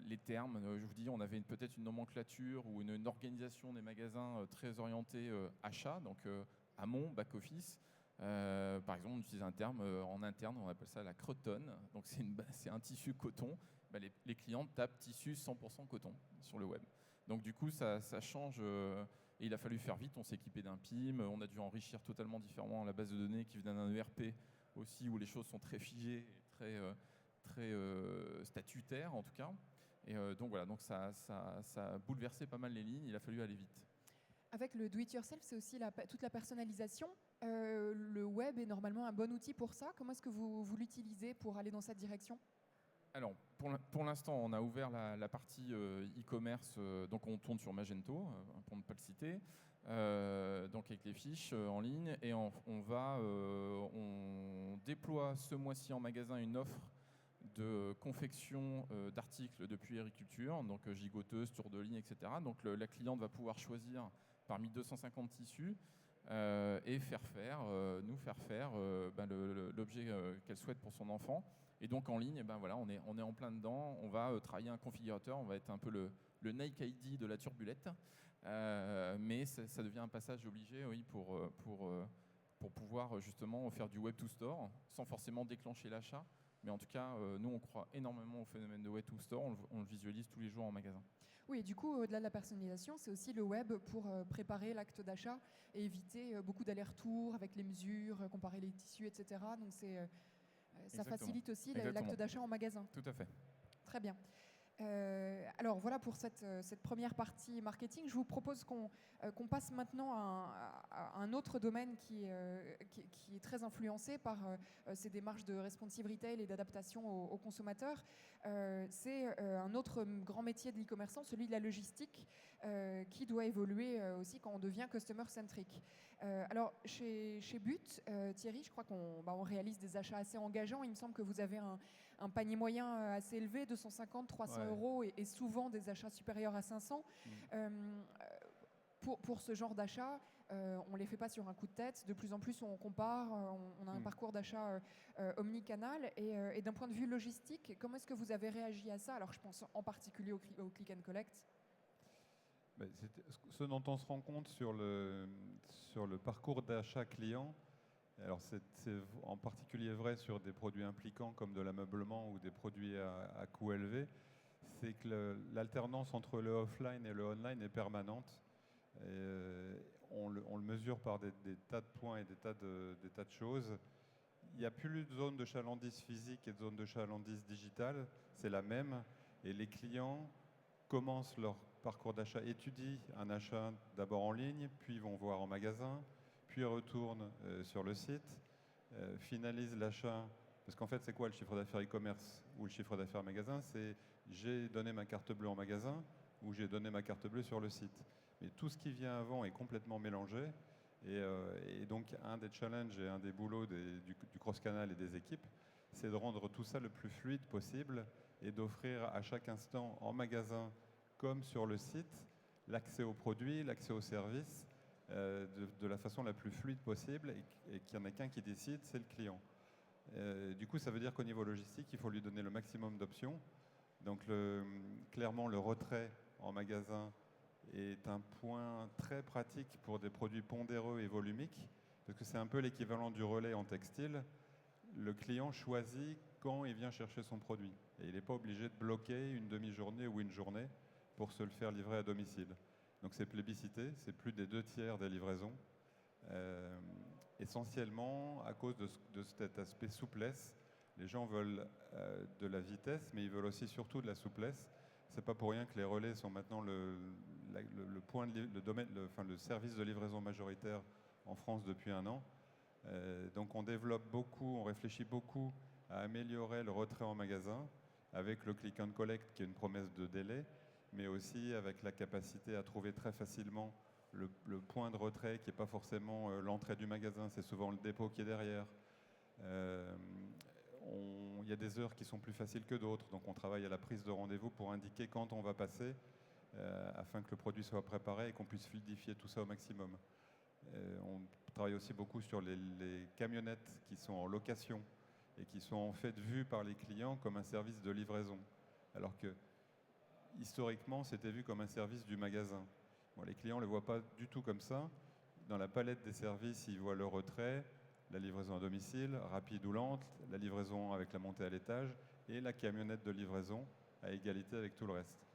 les termes. Je vous dis, on avait peut-être une nomenclature ou une organisation des magasins très orientée achat, donc amont, back-office. Par exemple, on utilise un terme en interne, on appelle ça la cretonne. Donc, c'est un tissu coton. Les clients tapent tissu 100% coton sur le web. Donc du coup, ça change et il a fallu faire vite. On s'est équipé d'un PIM, on a dû enrichir totalement différemment la base de données qui vient d'un ERP aussi, où les choses sont très figées, très statutaires en tout cas. Et donc voilà, donc ça a bouleversé pas mal les lignes, il a fallu aller vite. Avec le do-it-yourself, c'est aussi toute la personnalisation. Le web est normalement un bon outil pour ça. Comment est-ce que vous l'utilisez pour aller dans cette direction ? Alors, pour l'instant, on a ouvert la partie e-commerce, donc on tourne sur Magento, pour ne pas le citer, donc avec les fiches en ligne, et on déploie ce mois-ci en magasin une offre de confection d'articles de puériculture, donc gigoteuse, tour de ligne, etc. Donc la cliente va pouvoir choisir parmi 250 tissus et nous faire faire l'objet qu'elle souhaite pour son enfant. Et donc en ligne, voilà, on est en plein dedans. On va travailler un configurateur, on va être un peu le Nike ID de la turbulette, mais ça devient un passage obligé, oui, pour pouvoir justement faire du web to store sans forcément déclencher l'achat. Mais en tout cas, nous, on croit énormément au phénomène de web to store. On le visualise tous les jours en magasin. Oui, et du coup, au-delà de la personnalisation, c'est aussi le web pour préparer l'acte d'achat et éviter beaucoup d'allers-retours avec les mesures, comparer les tissus, etc. Donc ça facilite aussi l'acte d'achat en magasin. Tout à fait. Très bien. Alors voilà pour cette première partie marketing. Je vous propose qu'on passe maintenant à un autre domaine qui est très influencé par ces démarches de responsive retail et d'adaptation aux consommateurs. C'est un autre grand métier de l'e-commerçant, celui de la logistique, qui doit évoluer aussi quand on devient customer-centric. Alors chez But, Thierry, je crois qu'on réalise des achats assez engageants. Il me semble que vous avez un panier moyen assez élevé, 250, 300 euros, et souvent des achats supérieurs à 500. Pour ce genre d'achat, on ne les fait pas sur un coup de tête. De plus en plus, on compare, on a un parcours d'achat omnicanal. Et d'un point de vue logistique, comment est-ce que vous avez réagi à ça ? Alors, je pense en particulier au click and collect. Ce dont on se rend compte sur le parcours d'achat client, alors c'est en particulier vrai sur des produits impliquants comme de l'ameublement ou des produits à coût élevé, c'est que l'alternance entre le offline et le online est permanente. On le mesure par des tas de points et des tas de choses. Il n'y a plus de zone de chalandise physique et de zone de chalandise digitale, c'est la même. Et les clients commencent leur parcours d'achat, étudient un achat d'abord en ligne, puis vont voir en magasin, puis retournent sur le site, finalisent l'achat. Parce qu'en fait, c'est quoi le chiffre d'affaires e-commerce ou le chiffre d'affaires magasin ? C'est j'ai donné ma carte bleue en magasin ou j'ai donné ma carte bleue sur le site. Mais tout ce qui vient avant est complètement mélangé. Et donc, un des challenges et un des boulots du cross-canal et des équipes, c'est de rendre tout ça le plus fluide possible et d'offrir à chaque instant en magasin comme sur le site l'accès aux produits, l'accès aux services de la façon la plus fluide possible et qu'il n'y en a qu'un qui décide, c'est le client. Du coup, ça veut dire qu'au niveau logistique, il faut lui donner le maximum d'options. Donc clairement, le retrait en magasin est un point très pratique pour des produits pondéreux et volumiques, parce que c'est un peu l'équivalent du relais en textile. Le client choisit quand il vient chercher son produit. Et il n'est pas obligé de bloquer une demi-journée ou une journée pour se le faire livrer à domicile. Donc c'est plébiscité, c'est plus des 2/3 des livraisons. essentiellement à cause de cet aspect souplesse. Les gens veulent de la vitesse, mais ils veulent aussi surtout de la souplesse. C'est pas pour rien que les relais sont maintenant le service de livraison majoritaire en France depuis un an. Donc on développe beaucoup, on réfléchit beaucoup à améliorer le retrait en magasin avec le click and collect qui est une promesse de délai, mais aussi avec la capacité à trouver très facilement le point de retrait qui n'est pas forcément l'entrée du magasin, c'est souvent le dépôt qui est derrière. Il y a des heures qui sont plus faciles que d'autres, donc on travaille à la prise de rendez-vous pour indiquer quand on va passer, afin que le produit soit préparé et qu'on puisse fluidifier tout ça au maximum. On travaille aussi beaucoup sur les camionnettes qui sont en location et qui sont en fait vues par les clients comme un service de livraison, alors que historiquement c'était vu comme un service du magasin. Bon, les clients ne le voient pas du tout comme ça. Dans la palette des services, ils voient le retrait, la livraison à domicile, rapide ou lente, la livraison avec la montée à l'étage et la camionnette de livraison à égalité avec tout le reste.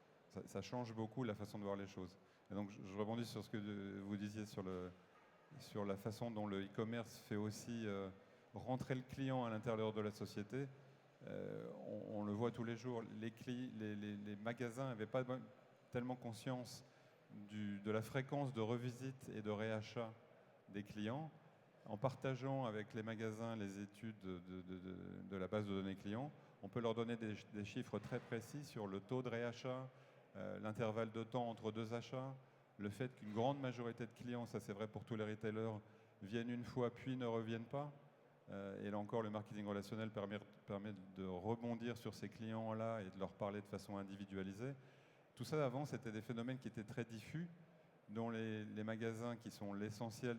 Ça change beaucoup la façon de voir les choses. Et donc je rebondis sur ce que vous disiez sur la façon dont le e-commerce fait aussi rentrer le client à l'intérieur de la société. On le voit tous les jours. Les magasins n'avaient pas tellement conscience de la fréquence de revisite et de réachat des clients. En partageant avec les magasins les études de la base de données clients, on peut leur donner des chiffres très précis sur le taux de réachat, l'intervalle de temps entre deux achats, le fait qu'une grande majorité de clients, ça c'est vrai pour tous les retailers, viennent une fois puis ne reviennent pas. Et là encore, le marketing relationnel permet de rebondir sur ces clients-là et de leur parler de façon individualisée. Tout ça, avant, c'était des phénomènes qui étaient très diffus, dont les magasins qui sont l'essentiel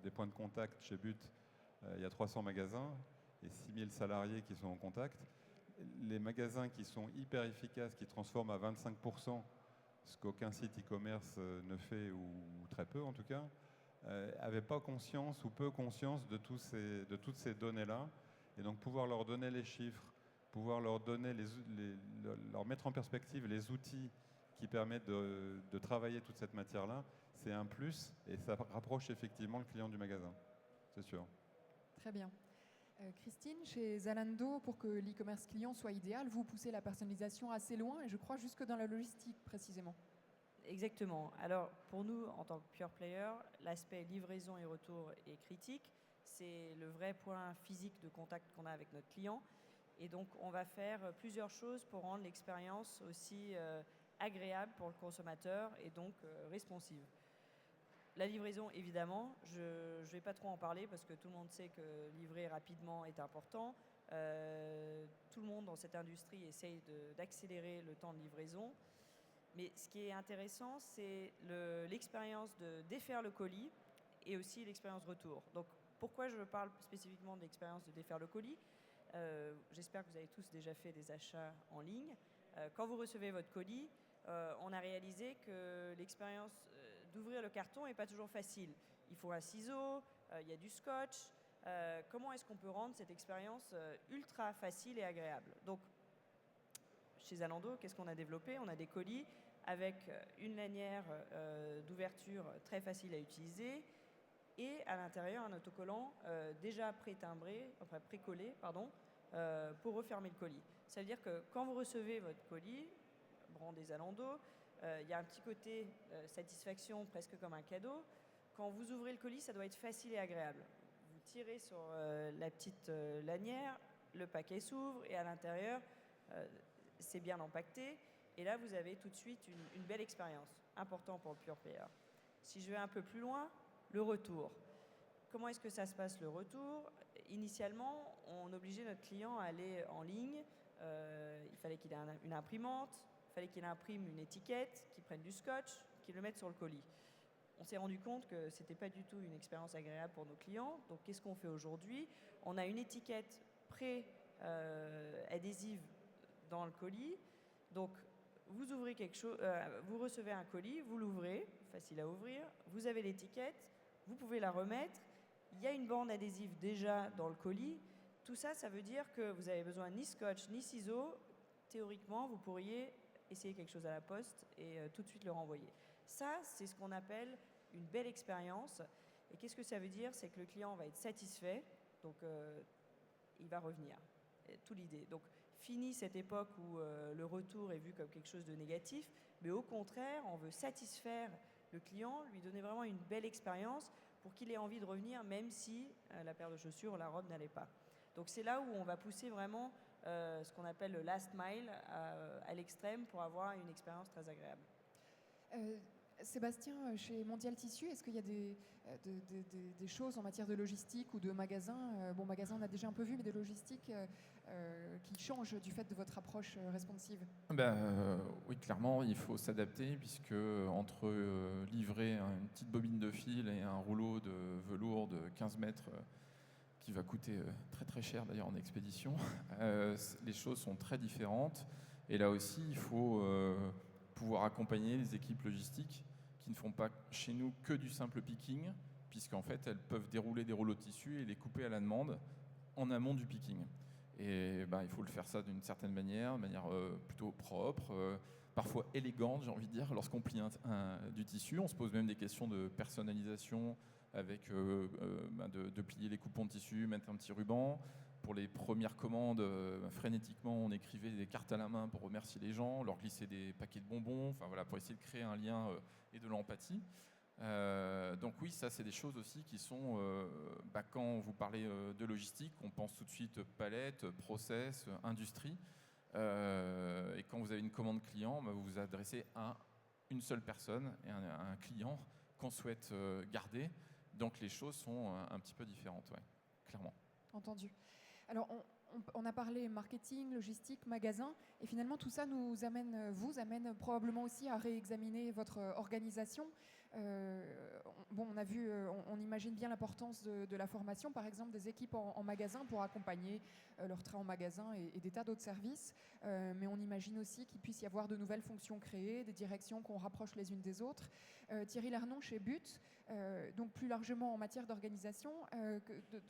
des points de contact chez But, il y a 300 magasins et 6000 salariés qui sont en contact. Les magasins qui sont hyper efficaces, qui transforment à 25%, ce qu'aucun site e-commerce ne fait, ou très peu en tout cas, n'avaient pas conscience ou peu conscience de toutes ces données-là. Et donc pouvoir leur donner les chiffres, pouvoir leur donner leur mettre en perspective les outils qui permettent de travailler toute cette matière-là, c'est un plus et ça rapproche effectivement le client du magasin, c'est sûr. Très bien. Christine, chez Zalando, pour que l'e-commerce client soit idéal, vous poussez la personnalisation assez loin et je crois jusque dans la logistique précisément. Exactement. Alors pour nous, en tant que pure player, l'aspect livraison et retour est critique. C'est le vrai point physique de contact qu'on a avec notre client. Et donc on va faire plusieurs choses pour rendre l'expérience aussi agréable pour le consommateur et donc responsive. La livraison, évidemment, je ne vais pas trop en parler parce que tout le monde sait que livrer rapidement est important. Tout le monde dans cette industrie essaye d'accélérer le temps de livraison. Mais ce qui est intéressant, c'est l'expérience de défaire le colis et aussi l'expérience retour. Donc pourquoi je parle spécifiquement de l'expérience de défaire le colis ? J'espère que vous avez tous déjà fait des achats en ligne. Quand vous recevez votre colis, on a réalisé que l'expérience d'ouvrir le carton n'est pas toujours facile. Il faut un ciseau, il y a du scotch. Comment est-ce qu'on peut rendre cette expérience ultra facile et agréable ? Donc, chez Zalando, qu'est-ce qu'on a développé ? On a des colis avec une lanière d'ouverture très facile à utiliser et à l'intérieur un autocollant déjà précollé, pour refermer le colis. Ça veut dire que quand vous recevez votre colis, brandé Zalando, il y a un petit côté satisfaction presque comme un cadeau. Quand vous ouvrez le colis, ça doit être facile et agréable. Vous tirez sur la petite lanière, le paquet s'ouvre et à l'intérieur, c'est bien empaqueté. Et là, vous avez tout de suite une belle expérience, important pour le pure player. Si je vais un peu plus loin, le retour. Comment est-ce que ça se passe le retour ? Initialement, on obligeait notre client à aller en ligne. Il fallait qu'il ait une imprimante, il fallait qu'il imprime une étiquette, qu'il prenne du scotch, qu'il le mette sur le colis. On s'est rendu compte que ce n'était pas du tout une expérience agréable pour nos clients. Donc, qu'est-ce qu'on fait aujourd'hui ? On a une étiquette pré-adhésive dans le colis. Donc, vous ouvrez quelque chose, vous recevez un colis, vous l'ouvrez, facile à ouvrir, vous avez l'étiquette, vous pouvez la remettre. Il y a une bande adhésive déjà dans le colis. Tout ça, ça veut dire que vous n'avez besoin ni scotch ni ciseaux. Théoriquement, vous pourriez essayer quelque chose à la poste et tout de suite le renvoyer. Ça, c'est ce qu'on appelle une belle expérience. Et qu'est-ce que ça veut dire? C'est que le client va être satisfait, donc il va revenir. Tout l'idée. Donc, fini cette époque où le retour est vu comme quelque chose de négatif, mais au contraire, on veut satisfaire le client, lui donner vraiment une belle expérience pour qu'il ait envie de revenir, même si la paire de chaussures ou la robe n'allait pas. Donc, c'est là où on va pousser vraiment ce qu'on appelle le last mile à l'extrême pour avoir une expérience très agréable. Sébastien, chez Mondial Tissu, est-ce qu'il y a des choses en matière de logistique ou de magasin, bon, magasin on a déjà un peu vu, mais de logistique qui changent du fait de votre approche responsive? Oui, clairement, il faut s'adapter puisque entre livrer une petite bobine de fil et un rouleau de velours de 15 mètres qui va coûter très très cher d'ailleurs en expédition, les choses sont très différentes. Et là aussi, il faut pouvoir accompagner les équipes logistiques qui ne font pas chez nous que du simple picking, puisqu'en fait, elles peuvent dérouler des rouleaux de tissu et les couper à la demande en amont du picking. Et il faut le faire ça d'une certaine manière, de manière plutôt propre, parfois élégante, j'ai envie de dire, lorsqu'on plie du tissu. On se pose même des questions de personnalisation avec de plier les coupons de tissu, mettre un petit ruban. Pour les premières commandes, frénétiquement, on écrivait des cartes à la main pour remercier les gens, leur glisser des paquets de bonbons, enfin voilà, pour essayer de créer un lien et de l'empathie. Donc oui, ça c'est des choses aussi qui sont, quand vous parlez de logistique, on pense tout de suite palette, process, industrie. Et quand vous avez une commande client, vous vous adressez à une seule personne et à un client qu'on souhaite garder. Donc les choses sont un petit peu différentes, ouais, clairement. Entendu. Alors, on a parlé marketing, logistique, magasin, et finalement tout ça vous amène probablement aussi à réexaminer votre organisation. On a vu, on imagine bien l'importance de la formation, par exemple, des équipes en magasin pour accompagner leur train en magasin et des tas d'autres services. Mais on imagine aussi qu'il puisse y avoir de nouvelles fonctions créées, des directions qu'on rapproche les unes des autres. Thierry Lernon chez But, donc plus largement en matière d'organisation,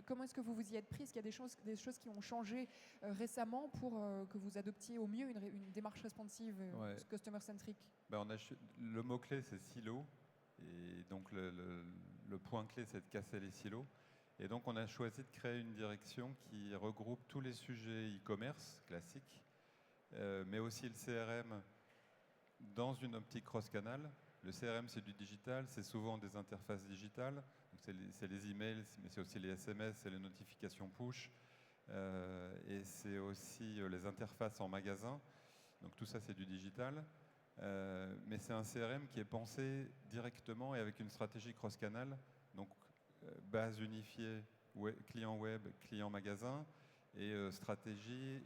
comment est-ce que vous vous y êtes pris? Est-ce qu'il y a des choses qui ont changé récemment pour que vous adoptiez au mieux une démarche responsive, customer-centric? Le mot-clé, c'est silo. Et donc le point clé, c'est de casser les silos. Et donc on a choisi de créer une direction qui regroupe tous les sujets e-commerce classiques, mais aussi le CRM dans une optique cross-canal. Le CRM, c'est du digital, c'est souvent des interfaces digitales. C'est les emails, mais c'est aussi les SMS, c'est les notifications push, et c'est aussi les interfaces en magasin. Donc tout ça, c'est du digital. Mais c'est un CRM qui est pensé directement et avec une stratégie cross-canal, donc base unifiée, client web, client magasin, et stratégie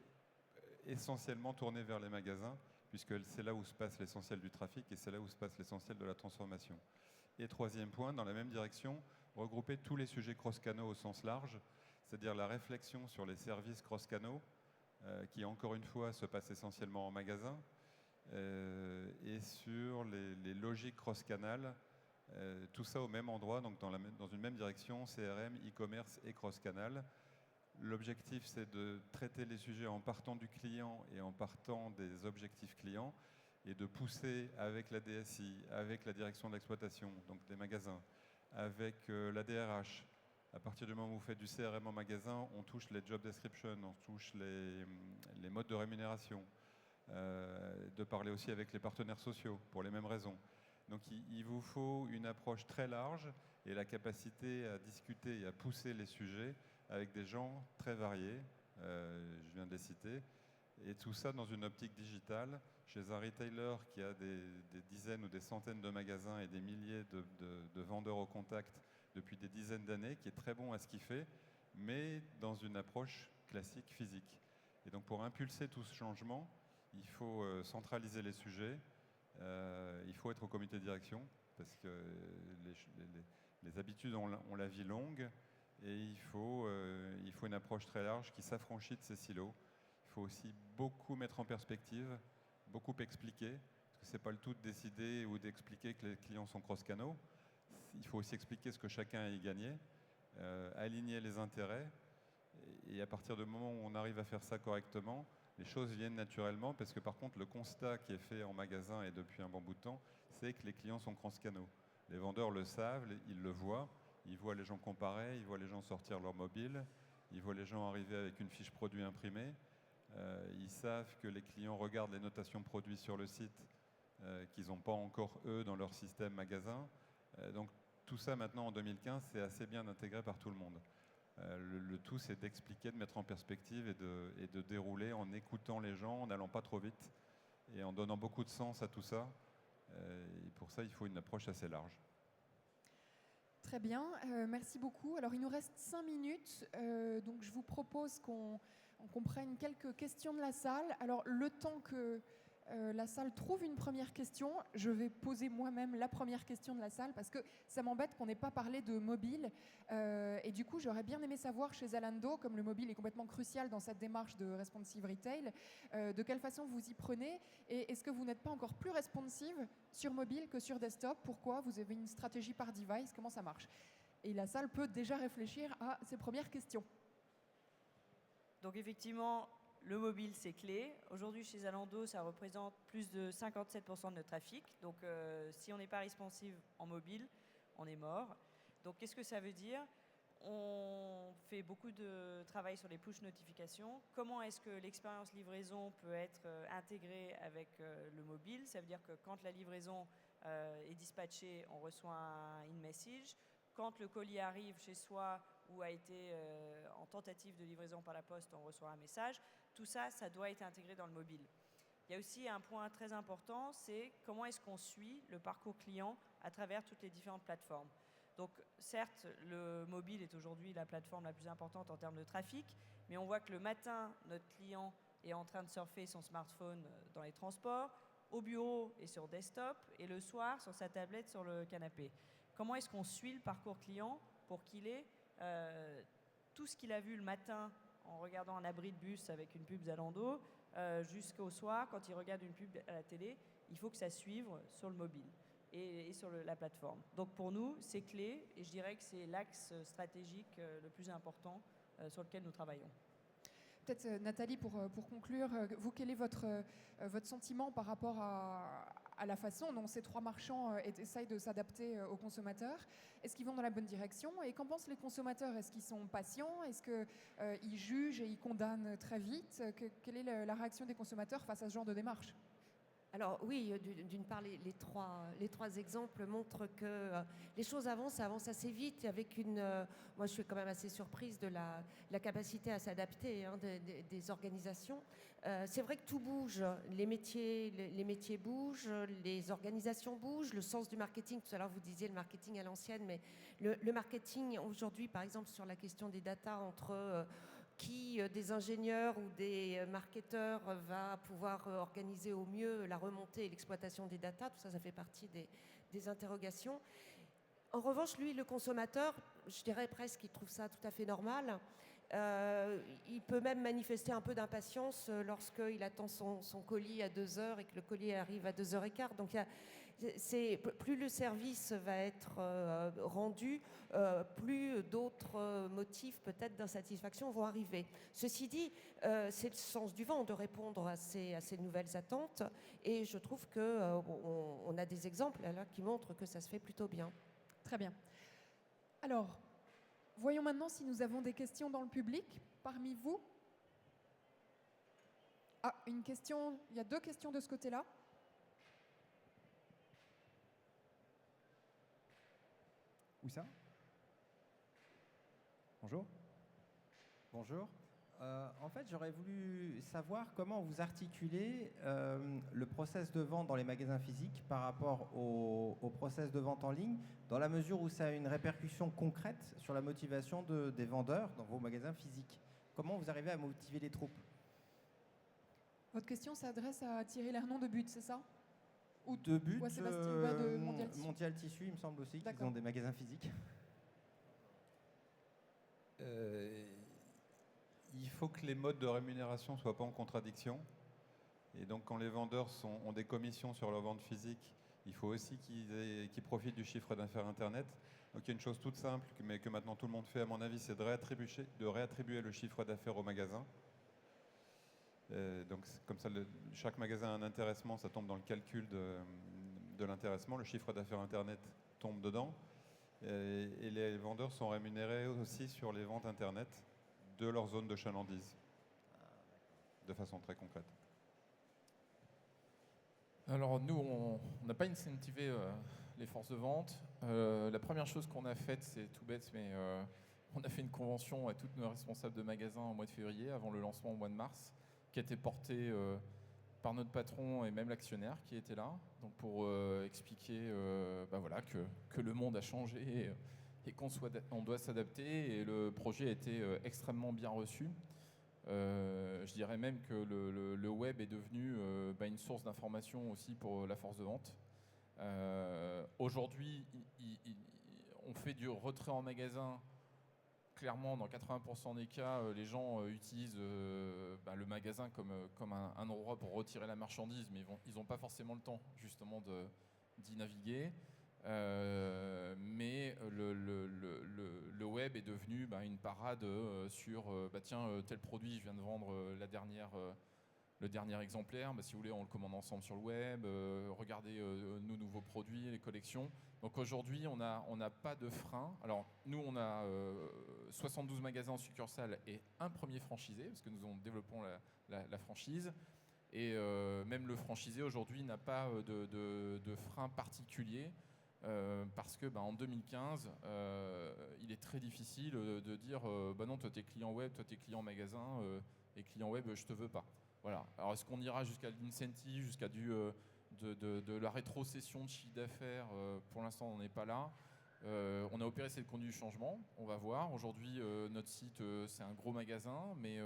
essentiellement tournée vers les magasins, puisque c'est là où se passe l'essentiel du trafic et c'est là où se passe l'essentiel de la transformation. Et troisième point, dans la même direction, regrouper tous les sujets cross-canaux au sens large, c'est-à-dire la réflexion sur les services cross-canaux, qui encore une fois se passe essentiellement en magasin, et sur les logiques cross-canal, tout ça au même endroit, donc dans une même direction, CRM, e-commerce et cross-canal. L'objectif, c'est de traiter les sujets en partant du client et en partant des objectifs clients, et de pousser avec la DSI, avec la direction de l'exploitation, donc des magasins, avec la DRH. À partir du moment où vous faites du CRM en magasin, on touche les job descriptions, on touche les modes de rémunération. De parler aussi avec les partenaires sociaux pour les mêmes raisons. Donc il vous faut une approche très large et la capacité à discuter et à pousser les sujets avec des gens très variés, je viens de les citer, et tout ça dans une optique digitale, chez un retailer qui a des dizaines ou des centaines de magasins et des milliers de vendeurs au contact depuis des dizaines d'années, qui est très bon à ce qu'il fait, mais dans une approche classique physique. Et donc pour impulser tout ce changement, il faut centraliser les sujets, il faut être au comité de direction, parce que les habitudes ont la vie longue, et il faut une approche très large qui s'affranchit de ces silos. Il faut aussi beaucoup mettre en perspective, beaucoup expliquer, parce que ce n'est pas le tout de décider ou d'expliquer que les clients sont cross-canaux. Il faut aussi expliquer ce que chacun a y gagné, aligner les intérêts, et à partir du moment où on arrive à faire ça correctement, les choses viennent naturellement, parce que par contre, le constat qui est fait en magasin et depuis un bon bout de temps, c'est que les clients sont cross-canaux. Les vendeurs le savent, ils le voient, Ils voient les gens comparer, ils voient les gens sortir leur mobile, ils voient les gens arriver avec une fiche produit imprimée. Ils savent que les clients regardent les notations produits sur le site qu'ils n'ont pas encore, eux, dans leur système magasin. Donc tout ça, maintenant, en 2015, c'est assez bien intégré par tout le monde. Le tout, c'est d'expliquer, de mettre en perspective et de dérouler en écoutant les gens, en n'allant pas trop vite et en donnant beaucoup de sens à tout ça. Et pour ça, il faut une approche assez large. Très bien, merci beaucoup. Alors, il nous reste 5 minutes, donc je vous propose qu'on prenne quelques questions de la salle. Alors, le temps que la salle trouve une première question, je vais poser moi-même la première question de la salle parce que ça m'embête qu'on n'ait pas parlé de mobile. Et du coup, j'aurais bien aimé savoir chez Zalando, comme le mobile est complètement crucial dans cette démarche de responsive retail, de quelle façon vous y prenez et est-ce que vous n'êtes pas encore plus responsive sur mobile que sur desktop? Pourquoi? Vous avez une stratégie par device? Comment ça marche? Et la salle peut déjà réfléchir à ces premières questions. Donc effectivement, le mobile, c'est clé. Aujourd'hui, chez Zalando, ça représente plus de 57% de notre trafic. Donc, si on n'est pas responsive en mobile, on est mort. Donc, qu'est-ce que ça veut dire? On fait beaucoup de travail sur les push notifications. Comment est-ce que l'expérience livraison peut être intégrée avec le mobile? Ça veut dire que quand la livraison est dispatchée, on reçoit un in-message. Quand le colis arrive chez soi ou a été en tentative de livraison par la poste, on reçoit un message. Tout ça, ça doit être intégré dans le mobile. Il y a aussi un point très important, c'est comment est-ce qu'on suit le parcours client à travers toutes les différentes plateformes. Donc certes, le mobile est aujourd'hui la plateforme la plus importante en termes de trafic, mais on voit que le matin, notre client est en train de surfer son smartphone dans les transports, au bureau et sur desktop, et le soir sur sa tablette sur le canapé. Comment est-ce qu'on suit le parcours client pour qu'il ait tout ce qu'il a vu le matin en regardant un abri de bus avec une pub Zalando, jusqu'au soir, quand il regarde une pub à la télé, il faut que ça suive sur le mobile et sur la plateforme. Donc pour nous, c'est clé et je dirais que c'est l'axe stratégique le plus important sur lequel nous travaillons. Peut-être Nathalie, pour conclure, vous, quel est votre sentiment par rapport à la façon dont ces trois marchands essayent de s'adapter aux consommateurs? Est-ce qu'ils vont dans la bonne direction? Et qu'en pensent les consommateurs? Est-ce qu'ils sont patients? Est-ce qu'ils jugent et ils condamnent très vite? Quelle est la réaction des consommateurs face à ce genre de démarche? Alors oui, d'une part, les trois exemples montrent que les choses avancent assez vite avec moi je suis quand même assez surprise de la capacité à s'adapter des organisations. C'est vrai que tout bouge, les métiers bougent, les organisations bougent, le sens du marketing, tout à l'heure vous disiez le marketing à l'ancienne, mais le marketing aujourd'hui par exemple sur la question des data entre qui des ingénieurs ou des marketeurs va pouvoir organiser au mieux la remontée et l'exploitation des datas. Tout ça, ça fait partie des interrogations. En revanche, lui, le consommateur, je dirais presque qu'il trouve ça tout à fait normal. Il peut même manifester un peu d'impatience lorsqu'il attend son colis à 2 heures et que le colis arrive à 2h15. Donc, plus le service va être rendu, plus d'autres motifs peut-être d'insatisfaction vont arriver. Ceci dit, c'est le sens du vent de répondre à ces nouvelles attentes et je trouve qu'on a des exemples là, qui montrent que ça se fait plutôt bien. Très bien. Alors, voyons maintenant si nous avons des questions dans le public parmi vous. Ah, une question, il y a 2 questions de ce côté-là. Où ça? Bonjour. Bonjour. En fait, j'aurais voulu savoir comment vous articulez le process de vente dans les magasins physiques par rapport au process de vente en ligne, dans la mesure où ça a une répercussion concrète sur la motivation des vendeurs dans vos magasins physiques. Comment vous arrivez à motiver les troupes? Votre question s'adresse à Thierry Lernon de But, c'est ça? Ou de But, ou à Sébastien Hubert de Mondial Tissu. Mondial Tissu, il me semble aussi qu'ils ont des magasins physiques. Il faut que les modes de rémunération ne soient pas en contradiction. Et donc, quand les vendeurs ont des commissions sur leur vente physique, il faut aussi qu'ils profitent du chiffre d'affaires Internet. Donc, il y a une chose toute simple, mais que maintenant tout le monde fait, à mon avis, c'est de réattribuer le chiffre d'affaires au magasin. Donc, comme ça, chaque magasin a un intéressement, ça tombe dans le calcul de l'intéressement. Le chiffre d'affaires Internet tombe dedans. Et les vendeurs sont rémunérés aussi sur les ventes Internet de leur zone de chalandise, de façon très concrète. Alors nous, on n'a pas incentivé les forces de vente. La première chose qu'on a faite, c'est tout bête, mais on a fait une convention à toutes nos responsables de magasins au mois de février, avant le lancement au mois de mars, qui a été portée par notre patron et même l'actionnaire qui était là, donc pour expliquer voilà, que le monde a changé et qu'on doit s'adapter. Et le projet a été extrêmement bien reçu. Je dirais même que le web est devenu une source d'information aussi pour la force de vente. Aujourd'hui, on fait du retrait en magasin. Clairement, dans 80% des cas, les gens utilisent le magasin comme un endroit pour retirer la marchandise, mais ils n'ont pas forcément le temps justement d'y naviguer. Mais le web est devenu une parade sur tel produit, je viens de vendre le dernier exemplaire, si vous voulez on le commande ensemble sur le web, regardez nos nouveaux produits, les collections. Donc aujourd'hui on n'a pas de frein. Alors nous on a 72 magasins en succursale et un premier franchisé, parce que nous développons la franchise. Et même le franchisé aujourd'hui n'a pas de frein particulier. Parce que en 2015, il est très difficile de dire non, toi t'es client web, toi t'es client magasin, et client web, je te veux pas. Voilà. Alors est-ce qu'on ira jusqu'à l'incentive, jusqu'à de la rétrocession de chiffre d'affaires? Pour l'instant, on n'est pas là. On a opéré cette conduite du changement, on va voir. Aujourd'hui, notre site, c'est un gros magasin, mais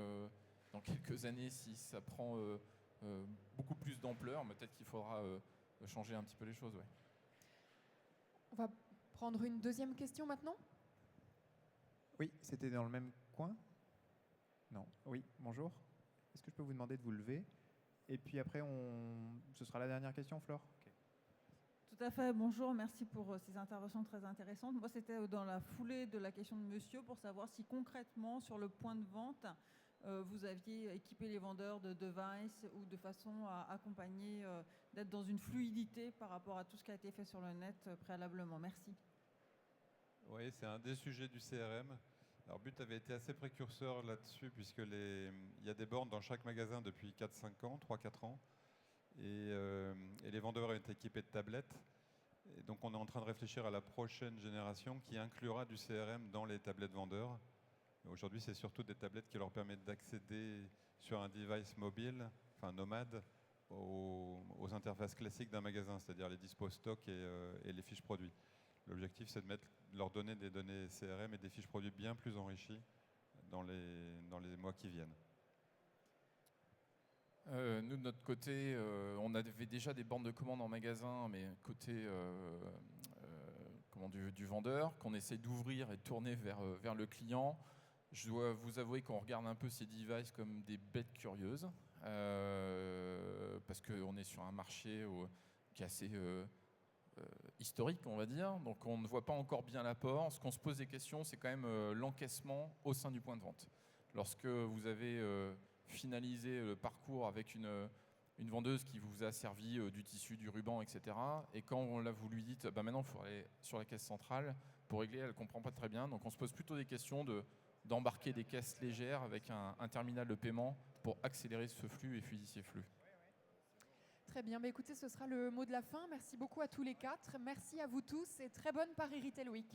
dans quelques années, si ça prend beaucoup plus d'ampleur, peut-être qu'il faudra changer un petit peu les choses. Ouais. On va prendre une deuxième question maintenant. Oui, c'était dans le même coin? Non. Oui, bonjour. Est-ce que je peux vous demander de vous lever? Et puis après, ce sera la dernière question, Flore. Okay. Tout à fait, bonjour, merci pour ces interventions très intéressantes. Moi, c'était dans la foulée de la question de monsieur pour savoir si concrètement, sur le point de vente, vous aviez équipé les vendeurs de devices ou de façon à accompagner, d'être dans une fluidité par rapport à tout ce qui a été fait sur le net préalablement. Merci. Oui, c'est un des sujets du CRM. Alors, But avait été assez précurseur là-dessus, puisqu'il y a des bornes dans chaque magasin depuis 4-5 ans, 3-4 ans. Et les vendeurs ont été équipés de tablettes. Et donc, on est en train de réfléchir à la prochaine génération qui inclura du CRM dans les tablettes vendeurs. Aujourd'hui, c'est surtout des tablettes qui leur permettent d'accéder sur un device mobile, enfin nomade, aux interfaces classiques d'un magasin, c'est-à-dire les dispos stocks et les fiches produits. L'objectif, c'est de leur donner des données CRM et des fiches produits bien plus enrichies dans les mois qui viennent. Nous, de notre côté, on avait déjà des bornes de commande en magasin, mais côté du vendeur, qu'on essaie d'ouvrir et de tourner vers le client. Je dois vous avouer qu'on regarde un peu ces devices comme des bêtes curieuses, parce qu'on est sur un marché qui est assez historique, on va dire. Donc on ne voit pas encore bien l'apport. Ce qu'on se pose des questions, c'est quand même l'encaissement au sein du point de vente. Lorsque vous avez finalisé le parcours avec une vendeuse qui vous a servi du tissu, du ruban, etc. Et quand vous lui dites maintenant il faut aller sur la caisse centrale pour régler, elle ne comprend pas très bien. Donc on se pose plutôt des questions d'embarquer des caisses légères avec un terminal de paiement pour accélérer ce flux et fluidifier le flux. Très bien, écoutez, ce sera le mot de la fin. Merci beaucoup à tous les quatre. Merci à vous tous et très bonne Paris Retail Week.